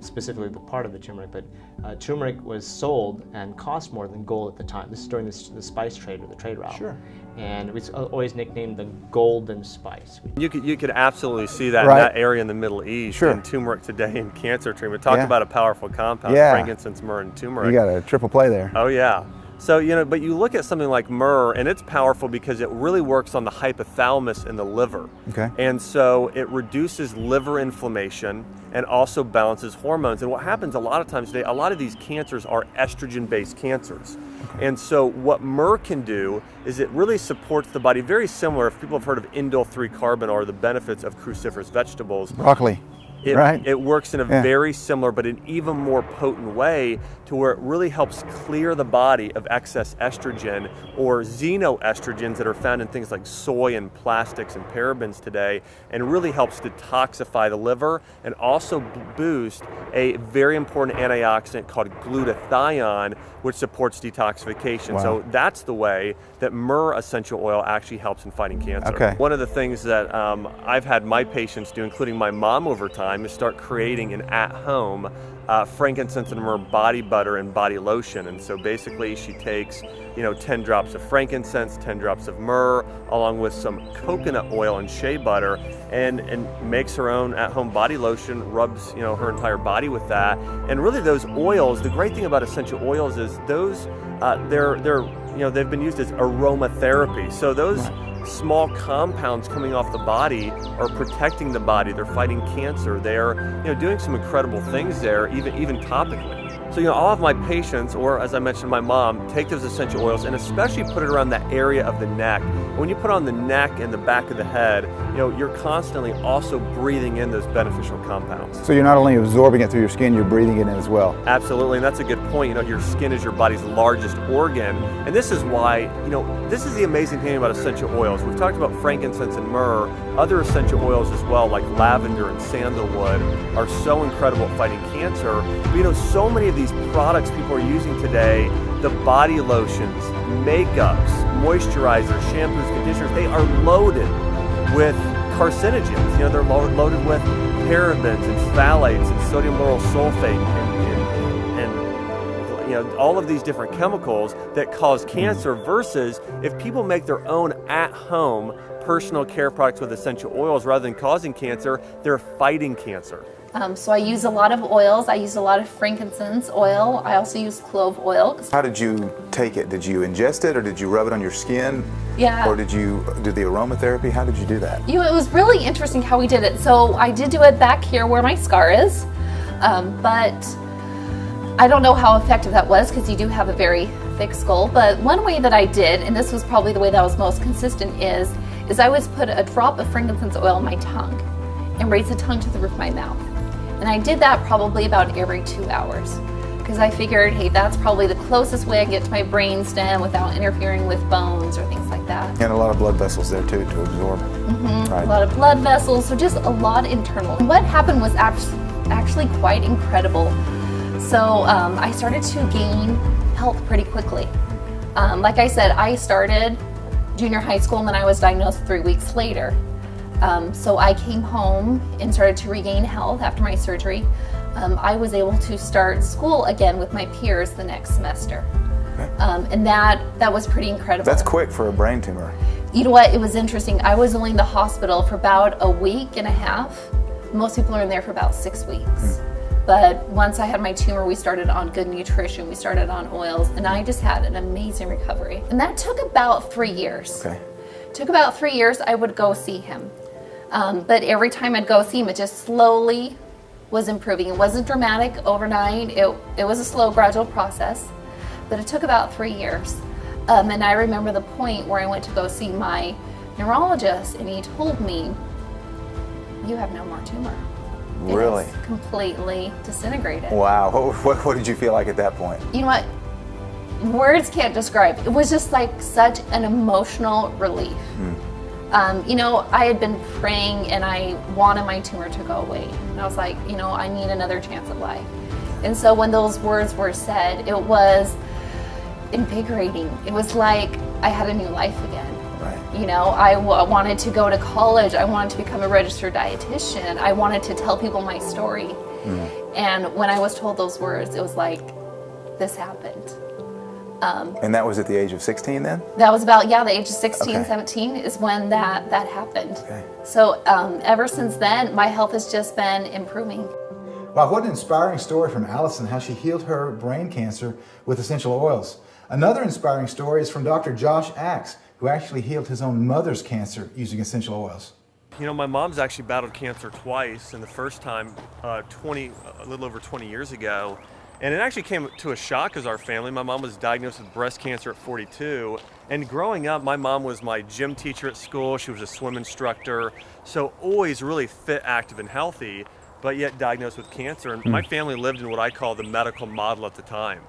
specifically the part of the turmeric, but turmeric was sold and cost more than gold at the time. This is during the spice trade, or the trade route. Sure. And it was always nicknamed the golden spice. You could absolutely see that in that area in the Middle East, and turmeric today in cancer treatment. Talk about a powerful compound, frankincense, myrrh, and turmeric. You got a triple play there. Oh yeah. So, but you look at something like myrrh, and it's powerful because it really works on the hypothalamus in the liver. Okay. And so it reduces liver inflammation and also balances hormones. And what happens a lot of times today, a lot of these cancers are estrogen-based cancers. Okay. And so what myrrh can do is it really supports the body, very similar, if people have heard of indole-3-carbon, or the benefits of cruciferous vegetables. Broccoli. It works in a very similar but an even more potent way, to where it really helps clear the body of excess estrogen, or xenoestrogens that are found in things like soy and plastics and parabens today, and really helps detoxify the liver, and also boost a very important antioxidant called glutathione, which supports detoxification. Wow. So that's the way that myrrh essential oil actually helps in fighting cancer. Okay. One of the things that I've had my patients do, including my mom over time, is start creating an at-home frankincense and myrrh body butter and body lotion. And so basically she takes 10 drops of frankincense, 10 drops of myrrh, along with some coconut oil and shea butter, and makes her own at-home body lotion, rubs her entire body with that. And really those oils, the great thing about essential oils is those they've been used as aromatherapy. So those small compounds coming off the body are protecting the body. They're fighting cancer. They're doing some incredible things there, even topically. So all of my patients, or as I mentioned, my mom, take those essential oils and especially put it around that area of the neck. When you put on the neck and the back of the head, you're constantly also breathing in those beneficial compounds. So you're not only absorbing it through your skin, you're breathing it in as well. Absolutely, and that's a good point. Your skin is your body's largest organ, and this is why, this is the amazing thing about essential oils. We've talked about frankincense and myrrh. Other essential oils as well, like lavender and sandalwood, are so incredible at fighting cancer. But so many of these products people are using today, the body lotions, makeups, moisturizers, shampoos, conditioners, they are loaded with carcinogens. They're loaded with parabens and phthalates and sodium lauryl sulfate and all of these different chemicals that cause cancer, versus if people make their own at-home personal care products with essential oils, rather than causing cancer, they're fighting cancer. So I use a lot of oils. I use a lot of frankincense oil. I also use clove oil. How did you take it? Did you ingest it, or did you rub it on your skin? Yeah. Or did you do the aromatherapy? How did you do that? It was really interesting how we did it. So I did do it back here where my scar is, but I don't know how effective that was, because you do have a very thick skull. But one way that I did, and this was probably the way that was most consistent, is I always put a drop of frankincense oil on my tongue and raise the tongue to the roof of my mouth. And I did that probably about every 2 hours, because I figured, hey, that's probably the closest way I can get to my brain stem without interfering with bones or things like that. And a lot of blood vessels there too to absorb. Right. A lot of blood vessels, so just a lot internal. And what happened was actually quite incredible. So I started to gain health pretty quickly. Like I said, I started junior high school and then I was diagnosed 3 weeks later. So I came home and started to regain health after my surgery. I was able to start school again with my peers the next semester. And that was pretty incredible. That's quick for a brain tumor. You know what, it was interesting. I was only in the hospital for about a week and a half. Most people are in there for about 6 weeks. But once I had my tumor, we started on good nutrition, we started on oils, and I just had an amazing recovery. And that took about 3 years. Okay. Took about 3 years, I would go see him. But every time I'd go see him, it just slowly was improving. It wasn't dramatic overnight. It was a slow, gradual process, but it took about 3 years. And I remember the point where I went to go see my neurologist, and he told me, "You have no more tumor." Really? It's completely disintegrated. Wow. What did you feel like at that point? You know what? Words can't describe. It was just like such an emotional relief. You know, I had been praying and I wanted my tumor to go away. And I was like, you know, I need another chance at life. And so when those words were said, it was invigorating. It was like I had a new life again. You know, I wanted to go to college. I wanted to become a registered dietitian. I wanted to tell people my story. And when I was told those words, it was like, this happened. And that was at the age of 16 then? That was about, yeah, the age of 16, Okay. 17 is when that happened. Okay. So ever since then, my health has just been improving. Wow, what an inspiring story from Allison, how she healed her brain cancer with essential oils. Another inspiring story is from Dr. Josh Axe, who actually healed his own mother's cancer using essential oils. You know, my mom's actually battled cancer twice, and the first time a little over 20 years ago. And it actually came to a shock as our family. My mom was diagnosed with breast cancer at 42. And growing up, my mom was my gym teacher at school. She was a swim instructor. So always really fit, active, and healthy, but yet diagnosed with cancer. And my family lived in what I call the medical model at the time.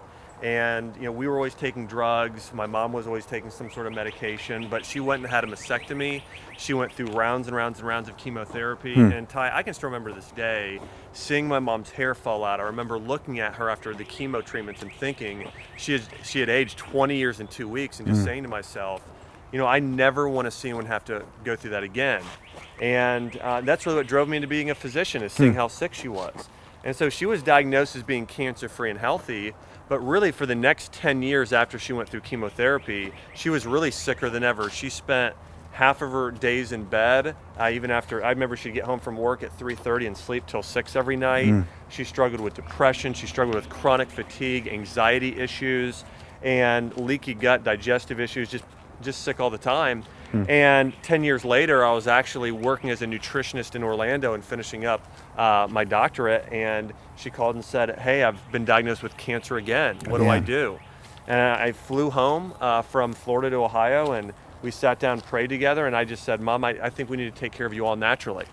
And you know, we were always taking drugs. My mom was always taking some sort of medication, but she went and had a mastectomy. She went through rounds and rounds and rounds of chemotherapy. And Ty, I can still remember this day, seeing my mom's hair fall out. I remember looking at her after the chemo treatments and thinking she had aged 20 years in 2 weeks, and just saying to myself, you know, I never want to see anyone have to go through that again. And that's really what drove me into being a physician, is seeing how sick she was. And so she was diagnosed as being cancer-free and healthy, but really for the next 10 years after she went through chemotherapy, she was really sicker than ever. She spent half of her days in bed, even after, I remember she'd get home from work at 3:30 and sleep till 6 every night. She struggled with depression, she struggled with chronic fatigue, anxiety issues, and leaky gut, digestive issues, just sick all the time. And 10 years later, I was actually working as a nutritionist in Orlando and finishing up my doctorate, and she called and said, "Hey, I've been diagnosed with cancer again. What do I do?" And I flew home from Florida to Ohio, and we sat down and prayed together, and I just said, "Mom, I think we need to take care of you all naturally."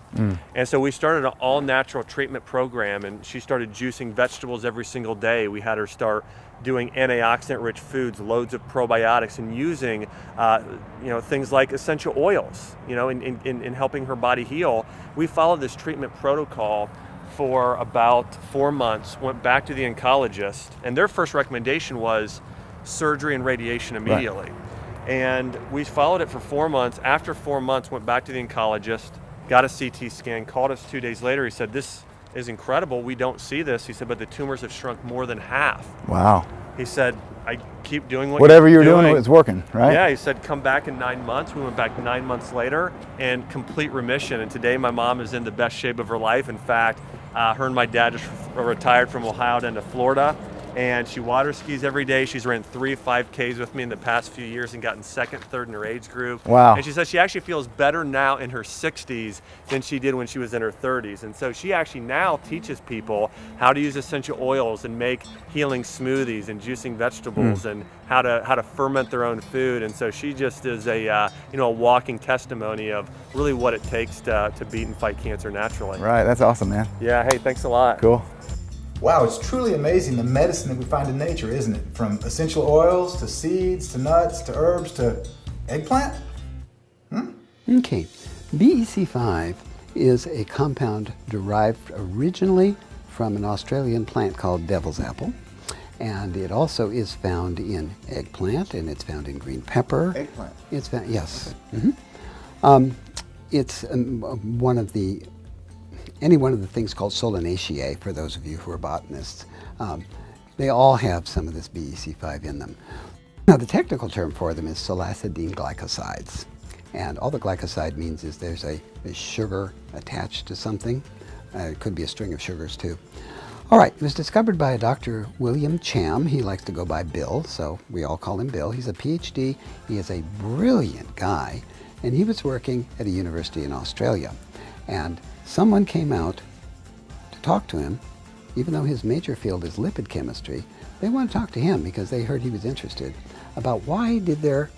And so we started an all-natural treatment program, and she started juicing vegetables every single day. We had her start doing antioxidant-rich foods, loads of probiotics, and using things like essential oils, in helping her body heal. We followed this treatment protocol for about 4 months, went back to the oncologist, and their first recommendation was surgery and radiation immediately. And we followed it for 4 months. After 4 months, went back to the oncologist, got a CT scan, called us 2 days later. He said, "This is incredible. We don't see this." He said, "But the tumors have shrunk more than half." Wow. He said, "I keep doing whatever you're doing, it's working, right? Yeah, he said, "Come back in 9 months." We went back 9 months later, and complete remission. And today my mom is in the best shape of her life. In fact, her and my dad just retired from Ohio down to Florida, and she water skis every day. She's ran 3 5Ks with me in the past few years and gotten second, third in her age group. Wow. And she says she actually feels better now in her 60s than she did when she was in her 30s. And so she actually now teaches people how to use essential oils and make healing smoothies and juicing vegetables and how to ferment their own food. And so she just is a walking testimony of really what it takes to beat and fight cancer naturally. Right, that's awesome, man. Yeah, hey, thanks a lot. Cool. Wow, it's truly amazing the medicine that we find in nature, isn't it? From essential oils to seeds to nuts to herbs to eggplant? Okay, BEC5 is a compound derived originally from an Australian plant called devil's apple. And it also is found in eggplant, and it's found in green pepper. Eggplant? It's found, yes. It's one of the things called Solanaceae, for those of you who are botanists. They all have some of this BEC5 in them. Now, the technical term for them is solacidine glycosides. And all the glycoside means is there's a sugar attached to something. It could be a string of sugars, too. All right, it was discovered by a Dr. William Cham. He likes to go by Bill, so we all call him Bill. He's a PhD. He is a brilliant guy, and he was working at a university in Australia. And someone came out to talk to him. Even though his major field is lipid chemistry, they want to talk to him because they heard he was interested about why did their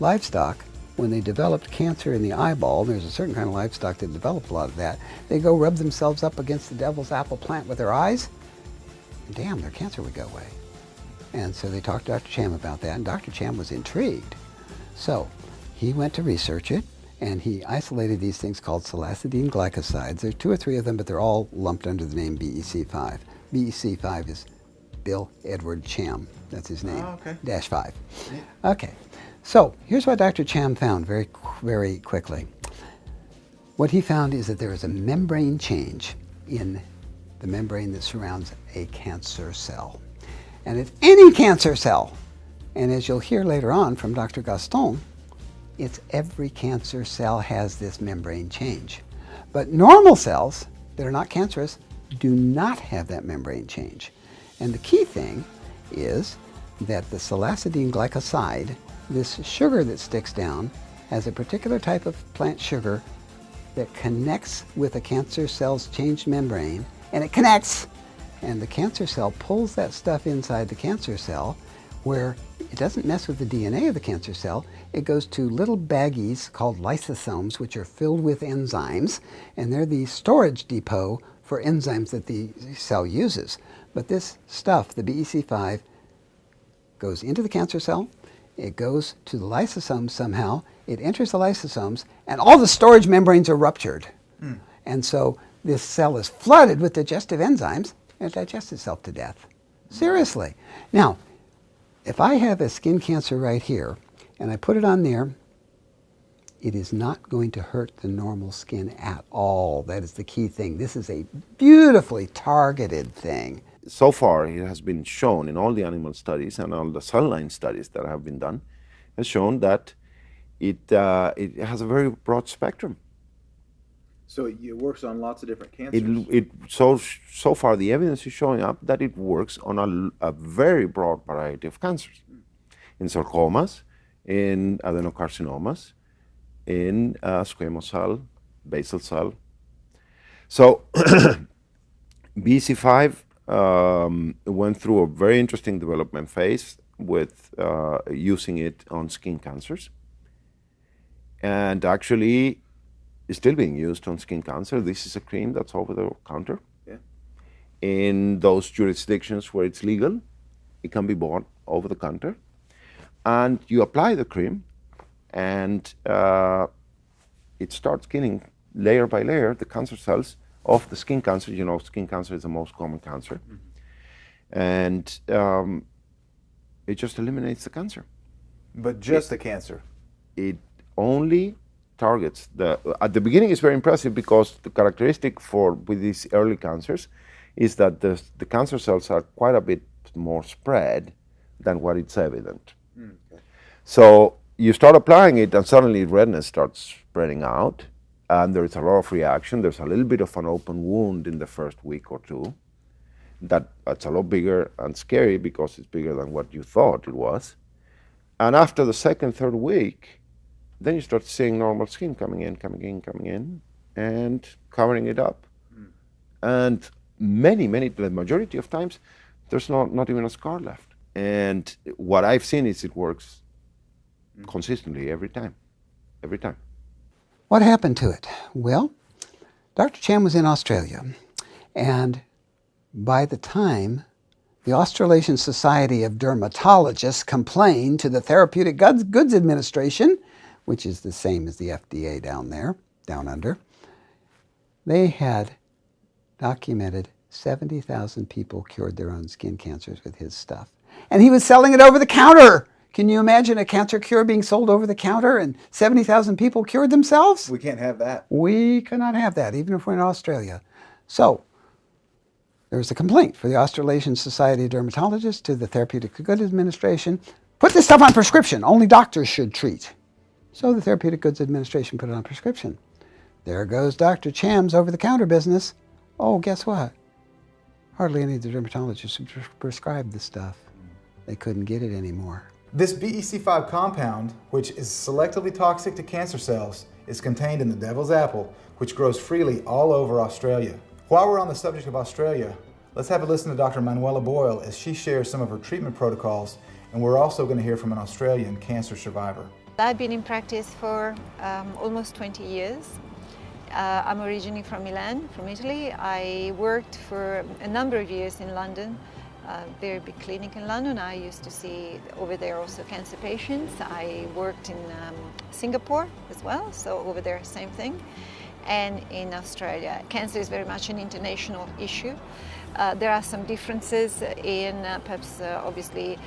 livestock, when they developed cancer in the eyeball, there's a certain kind of livestock that developed a lot of that, they go rub themselves up against the devil's apple plant with their eyes, and damn, their cancer would go away. And so they talked to Dr. Cham about that, and Dr. Cham was intrigued. So he went to research it, and he isolated these things called solacidine glycosides. There's 2 or 3 of them, but they're all lumped under the name BEC5. BEC5 is Bill Edward Cham. That's his name. Oh, okay. -5. Okay. So here's what Dr. Cham found very, very quickly. What he found is that there is a membrane change in the membrane that surrounds a cancer cell. And it's any cancer cell. And as you'll hear later on from Dr. Gaston, it's every cancer cell has this membrane change. But normal cells that are not cancerous do not have that membrane change. And the key thing is that the solacidine glycoside, this sugar that sticks down, has a particular type of plant sugar that connects with a cancer cell's changed membrane, and it connects, and the cancer cell pulls that stuff inside the cancer cell, where it doesn't mess with the DNA of the cancer cell. It goes to little baggies called lysosomes, which are filled with enzymes, and they're the storage depot for enzymes that the cell uses. But this stuff, the BEC5, goes into the cancer cell, it goes to the lysosomes somehow, it enters the lysosomes, and all the storage membranes are ruptured. And so this cell is flooded with digestive enzymes, and it digests itself to death. Seriously. Now, if I have a skin cancer right here, and I put it on there, it is not going to hurt the normal skin at all. That is the key thing. This is a beautifully targeted thing. So far, it has been shown in all the animal studies and all the cell line studies that have been done, has shown that it has a very broad spectrum. So it works on lots of different cancers? So far, the evidence is showing up that it works on a very broad variety of cancers. In sarcomas, in adenocarcinomas, in squamous cell, basal cell. So BC5 went through a very interesting development phase with using it on skin cancers. And actually, it's still being used on skin cancer. This is a cream that's over the counter. Yeah. In those jurisdictions where it's legal, it can be bought over the counter. And you apply the cream, and it starts killing layer by layer the cancer cells of the skin cancer. You know, skin cancer is the most common cancer. And it just eliminates the cancer. But just the cancer? It only targets at the beginning it's very impressive because the characteristic with these early cancers is that the cancer cells are quite a bit more spread than what it's evident. Okay. So you start applying it and suddenly redness starts spreading out and there's a lot of reaction. There's a little bit of an open wound in the first week or 2. That's a lot bigger and scary because it's bigger than what you thought it was. And after the second, third week, then you start seeing normal skin coming in, and covering it up. And the majority of times, there's not even a scar left. And what I've seen is it works consistently every time. What happened to it? Well, Dr. Cham was in Australia, and by the time the Australasian Society of Dermatologists complained to the Therapeutic Goods Administration, which is the same as the FDA down under, they had documented 70,000 people cured their own skin cancers with his stuff. And he was selling it over the counter. Can you imagine a cancer cure being sold over the counter and 70,000 people cured themselves? We can't have that. We cannot have that, even if we're in Australia. So, there's a complaint for the Australasian Society of Dermatologists to the Therapeutic Goods Administration. Put this stuff on prescription. Only doctors should treat. So the Therapeutic Goods Administration put it on prescription. There goes Dr. Cham's over-the-counter business. Oh, guess what? Hardly any of the dermatologists who prescribed the stuff. They couldn't get it anymore. This BEC5 compound, which is selectively toxic to cancer cells, is contained in the devil's apple, which grows freely all over Australia. While we're on the subject of Australia, let's have a listen to Dr. Manuela Boyle as she shares some of her treatment protocols, and we're also going to hear from an Australian cancer survivor. I've been in practice for almost 20 years. I'm originally from Milan, from Italy. I worked for a number of years in London, a very big clinic in London. I used to see over there also cancer patients. I worked in Singapore as well, so over there same thing. And in Australia, cancer is very much an international issue. There are some differences in perhaps obviously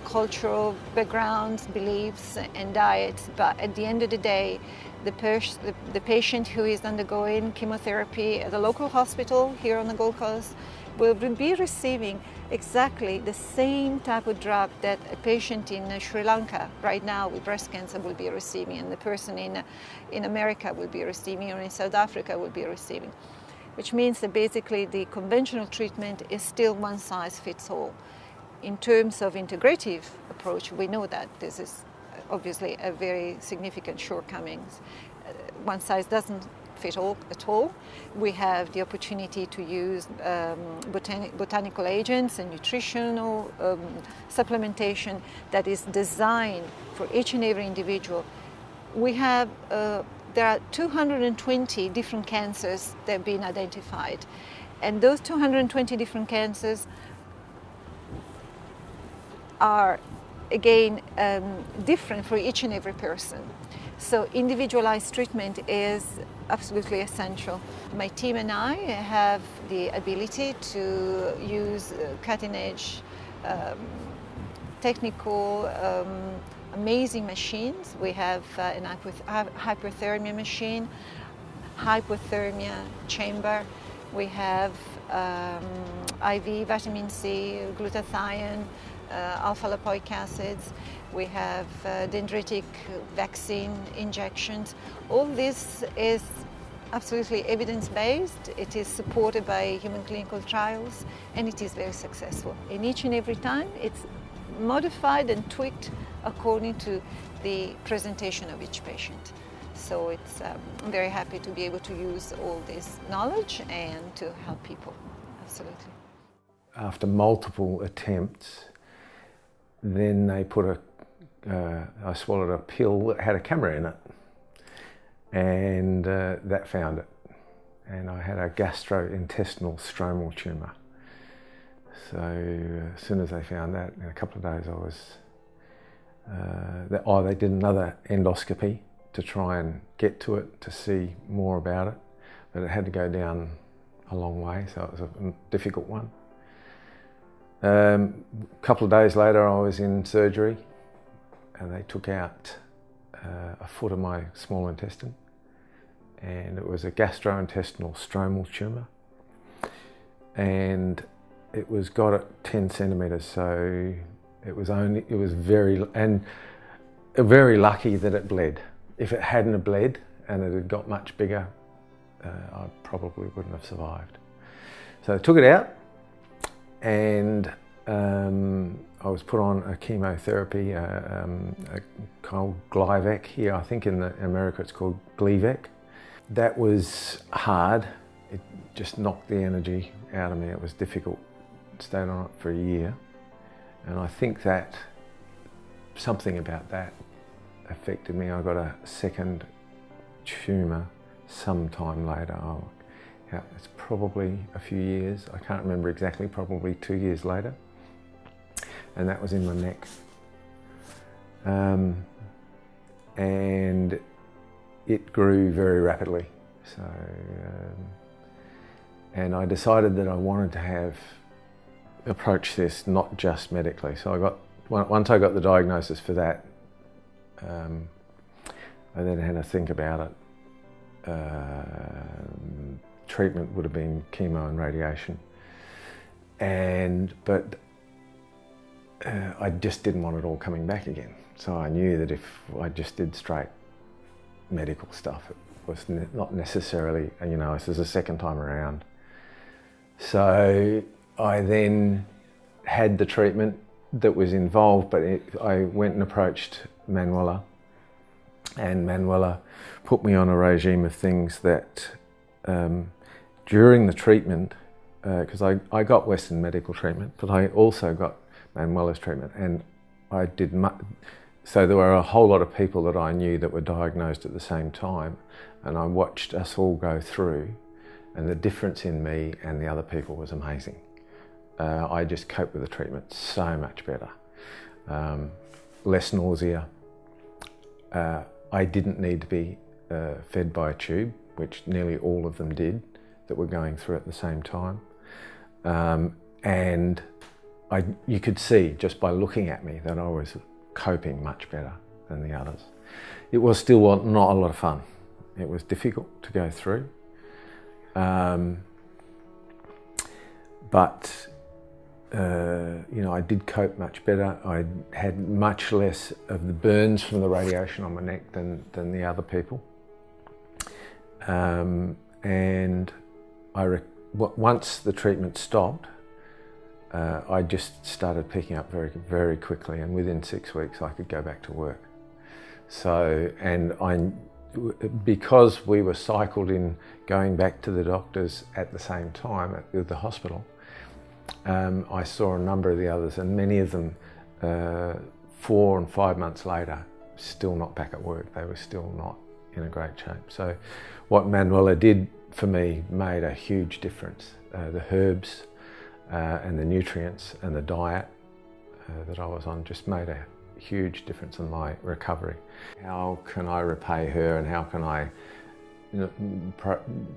cultural backgrounds, beliefs and diets, but at the end of the day, the patient who is undergoing chemotherapy at a local hospital here on the Gold Coast will be receiving exactly the same type of drug that a patient in Sri Lanka right now with breast cancer will be receiving, and the person in America will be receiving, or in South Africa will be receiving. Which means that basically the conventional treatment is still one size fits all. In terms of integrative approach, we know that this is obviously a very significant shortcomings. One size doesn't fit all at all. We have the opportunity to use botanical agents and nutritional supplementation that is designed for each and every individual. We have there are 220 different cancers that have been identified, and those 220 different cancers are again different for each and every person. So individualized treatment is absolutely essential. My team and I have the ability to use cutting-edge technical amazing machines. We have an hyperthermia machine, hypothermia chamber. We have IV vitamin C, glutathione, alpha-lipoic acids. We have dendritic vaccine injections. All this is absolutely evidence-based. It is supported by human clinical trials, and it is very successful. And each and every time, it's modified and tweaked according to the presentation of each patient. So it's, I'm very happy to be able to use all this knowledge and to help people, absolutely. After multiple attempts, then they put I swallowed a pill that had a camera in it, and that found it. And I had a gastrointestinal stromal tumour. So as soon as they found that, in a couple of days I was, they did another endoscopy to try and get to it, to see more about it, but it had to go down a long way, so it was a difficult one. A couple of days later I was in surgery and they took out a foot of my small intestine, and it was a gastrointestinal stromal tumour, and it was got at 10 centimetres, so it was very lucky that it bled. If it hadn't have bled and it had got much bigger, I probably wouldn't have survived. So I took it out, and I was put on a chemotherapy called Glyvac. Here, I think in America it's called Gleevec. That was hard. It just knocked the energy out of me. It was difficult. Stayed on it for a year, and I think that something about that affected me. I got a second tumour sometime later. It's probably a few years, I can't remember exactly, probably 2 years later, and that was in my neck. And it grew very rapidly. So And I decided that I wanted to approach this not just medically. So once I got the diagnosis for that, I then had to think about it. Treatment would have been chemo and radiation. But I just didn't want it all coming back again. So I knew that if I just did straight medical stuff, it was not necessarily, this is the second time around. So I then had the treatment that was involved, but I went and approached Manuela, and Manuela put me on a regime of things that during the treatment, because I got Western medical treatment, but I also got Manuela's treatment, and I did so there were a whole lot of people that I knew that were diagnosed at the same time, and I watched us all go through, and the difference in me and the other people was amazing. I just coped with the treatment so much better. Less nausea. I didn't need to be fed by a tube, which nearly all of them did that were going through at the same time. And you could see just by looking at me that I was coping much better than the others. It was still not a lot of fun. It was difficult to go through. But I did cope much better. I had much less of the burns from the radiation on my neck than the other people. And once the treatment stopped, I just started picking up very, very quickly, and within 6 weeks I could go back to work. So, because we were cycled in going back to the doctors at the same time at the hospital, I saw a number of the others, and many of them 4 and 5 months later still not back at work. They were still not in a great shape. So what Manuela did for me made a huge difference. The herbs and the nutrients and the diet that I was on just made a huge difference in my recovery. How can I repay her, and how can I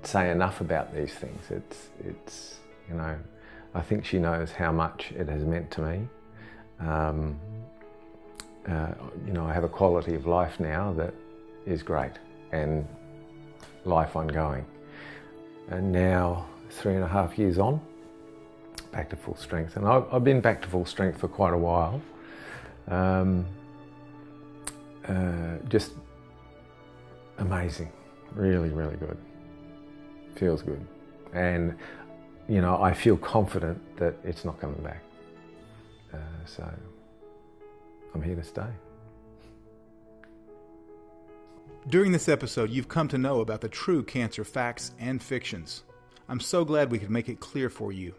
say enough about these things? It's I think she knows how much it has meant to me. I have a quality of life now that is great, and life ongoing. And now, 3.5 years on, back to full strength. And I've been back to full strength for quite a while. Just amazing, really, really good. Feels good. And I feel confident that it's not coming back. So I'm here to stay. During this episode, you've come to know about the true cancer facts and fictions. I'm so glad we could make it clear for you.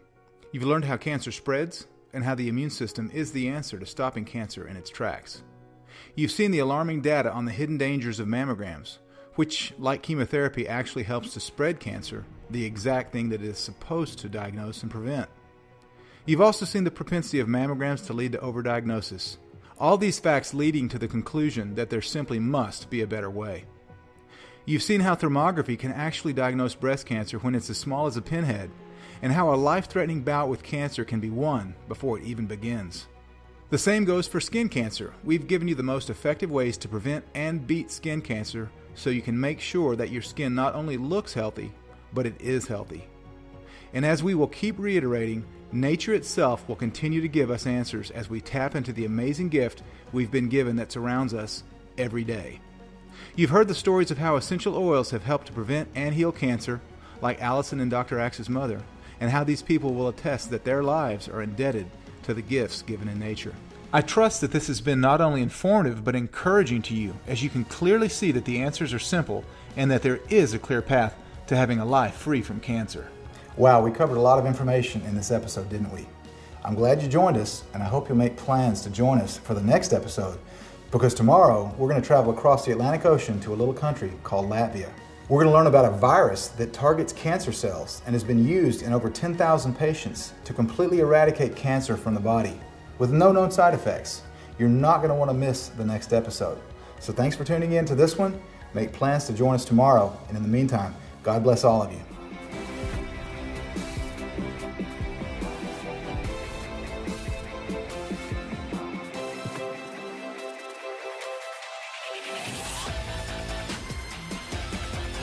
You've learned how cancer spreads and how the immune system is the answer to stopping cancer in its tracks. You've seen the alarming data on the hidden dangers of mammograms, which, like chemotherapy, actually helps to spread cancer, the exact thing that it is supposed to diagnose and prevent. You've also seen the propensity of mammograms to lead to overdiagnosis. All these facts leading to the conclusion that there simply must be a better way. You've seen how thermography can actually diagnose breast cancer when it's as small as a pinhead, and how a life-threatening bout with cancer can be won before it even begins. The same goes for skin cancer. We've given you the most effective ways to prevent and beat skin cancer so you can make sure that your skin not only looks healthy, but it is healthy. And as we will keep reiterating, nature itself will continue to give us answers as we tap into the amazing gift we've been given that surrounds us every day. You've heard the stories of how essential oils have helped to prevent and heal cancer, like Allison and Dr. Axe's mother, and how these people will attest that their lives are indebted to the gifts given in nature. I trust that this has been not only informative but encouraging to you, as you can clearly see that the answers are simple and that there is a clear path to having a life free from cancer. Wow, we covered a lot of information in this episode, didn't we? I'm glad you joined us, and I hope you'll make plans to join us for the next episode, because tomorrow we're going to travel across the Atlantic Ocean to a little country called Latvia. We're going to learn about a virus that targets cancer cells and has been used in over 10,000 patients to completely eradicate cancer from the body with no known side effects. You're not going to want to miss the next episode. So thanks for tuning in to this one. Make plans to join us tomorrow, and in the meantime, God bless all of you.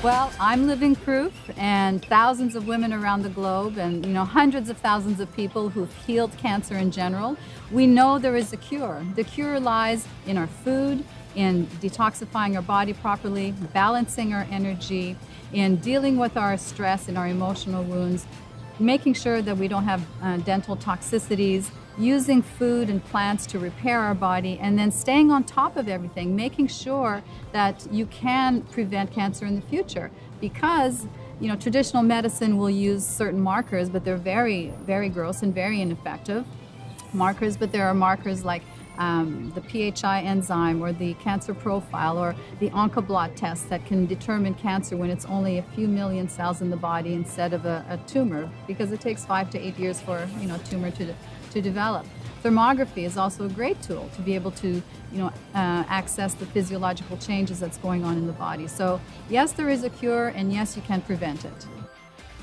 Well, I'm living proof, and thousands of women around the globe, and hundreds of thousands of people who've healed cancer in general. We know there is a cure. The cure lies in our food, in detoxifying our body properly, balancing our energy, in dealing with our stress and our emotional wounds, making sure that we don't have dental toxicities, using food and plants to repair our body, and then staying on top of everything, making sure that you can prevent cancer in the future. Because traditional medicine will use certain markers, but they're very, very gross and very ineffective markers. But there are markers like the PHI enzyme or the cancer profile or the Oncoblot test that can determine cancer when it's only a few million cells in the body instead of a tumor, because it takes 5 to 8 years for a tumor to develop. Thermography is also a great tool to be able to access the physiological changes that's going on in the body. So yes, there is a cure, and yes, you can prevent it.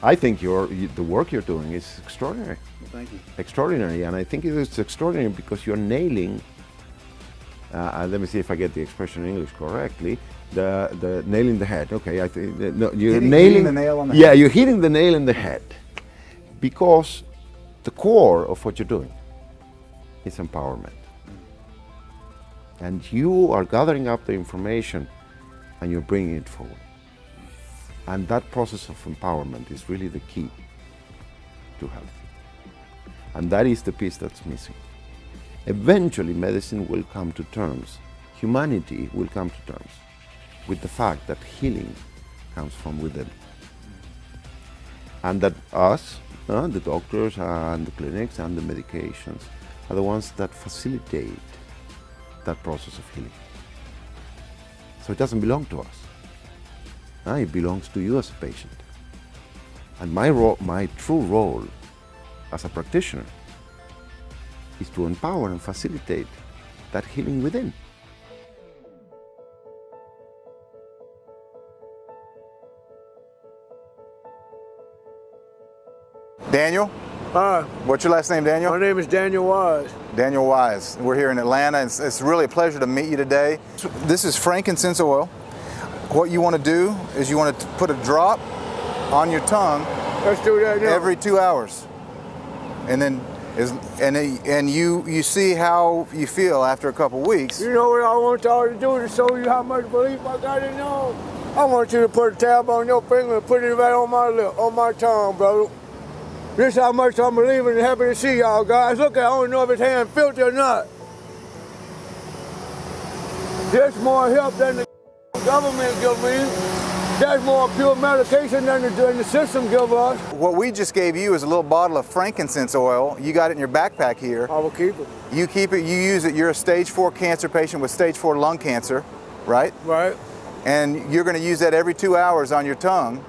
I think the work you're doing is extraordinary. Well, thank you. Extraordinary, and I think it is extraordinary because you're nailing, let me see if I get the expression in English correctly, the nail in the head. Okay, I think no, you're hitting the nail on the head. Yeah, you're hitting the nail in the head, because the core of what you're doing is empowerment. And you are gathering up the information and you're bringing it forward. And that process of empowerment is really the key to health. And that is the piece that's missing. Eventually, medicine will come to terms, humanity will come to terms with the fact that healing comes from within. And that us, the doctors and the clinics and the medications, are the ones that facilitate that process of healing. So it doesn't belong to us. It belongs to you as a patient. And my true role as a practitioner is to empower and facilitate that healing within. Daniel? Hi. What's your last name, Daniel? My name is Daniel Wise. Daniel Wise. We're here in Atlanta. It's really a pleasure to meet you today. This is frankincense oil. What you want to do is you want to put a drop on your tongue. Let's do that now. Every 2 hours. And then you see how you feel after a couple weeks. You know what I want y'all to do to show you how much belief I got in y'all? I want you to put a tab on your finger and put it right on my lip, on my tongue, brother. This is how much I'm believing and happy to see y'all guys. Look, I don't know if his hand filthy or not. There's more help than the government gives me. That's more pure medication than the system gives us. What we just gave you is a little bottle of frankincense oil. You got it in your backpack here. I will keep it. You keep it, you use it. You're a stage 4 cancer patient with stage 4 lung cancer, right? Right. And you're going to use that every 2 hours on your tongue.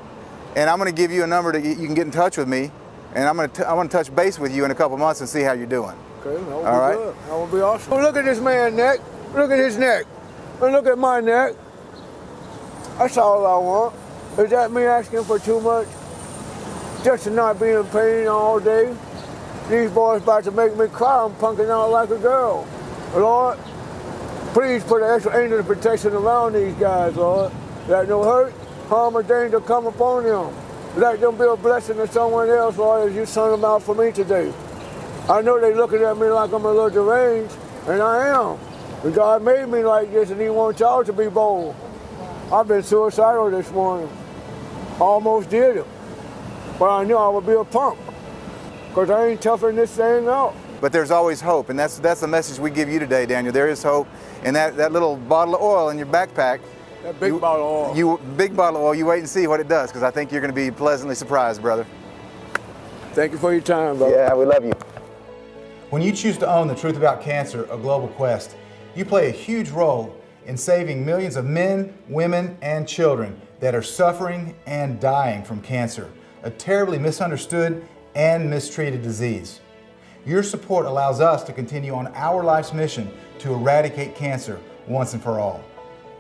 And I'm going to give you a number that you can get in touch with me. And I want to touch base with you in a couple months and see how you're doing. Okay, that will All right? Good. That will be awesome. Look at this man's neck. Look at his neck. And look at my neck. That's all I want. Is that me asking for too much? Just to not be in pain all day? These boys about to make me cry. I'm punking out like a girl. Lord, please put an extra angel of protection around these guys, Lord. Let no hurt, harm, or danger come upon them. Let them be a blessing to someone else, Lord, as you sent them out for me today. I know they're looking at me like I'm a little deranged, and I am. But God made me like this, and He wants y'all to be bold. I've been suicidal this morning. Almost did it. But I knew I would be a punk, because I ain't toughing this thing out. But there's always hope, and that's the message we give you today, Daniel. There is hope. And that little bottle of oil in your backpack, that big bottle of oil. Big bottle of oil, you wait and see what it does, because I think you're going to be pleasantly surprised, brother. Thank you for your time, brother. Yeah, we love you. When you choose to own the truth about cancer, a global quest, you play a huge role in saving millions of men, women, and children that are suffering and dying from cancer, a terribly misunderstood and mistreated disease. Your support allows us to continue on our life's mission to eradicate cancer once and for all.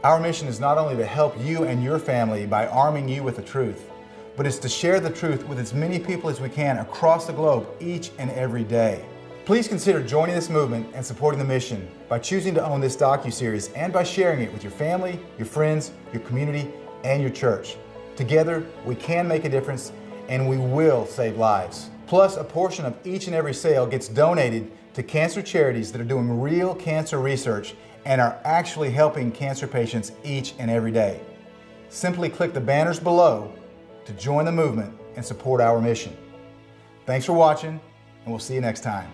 Our mission is not only to help you and your family by arming you with the truth, but it's to share the truth with as many people as we can across the globe each and every day. Please consider joining this movement and supporting the mission by choosing to own this docuseries and by sharing it with your family, your friends, your community, and your church. Together, we can make a difference and we will save lives. Plus, a portion of each and every sale gets donated to cancer charities that are doing real cancer research and are actually helping cancer patients each and every day. Simply click the banners below to join the movement and support our mission. Thanks for watching, and we'll see you next time.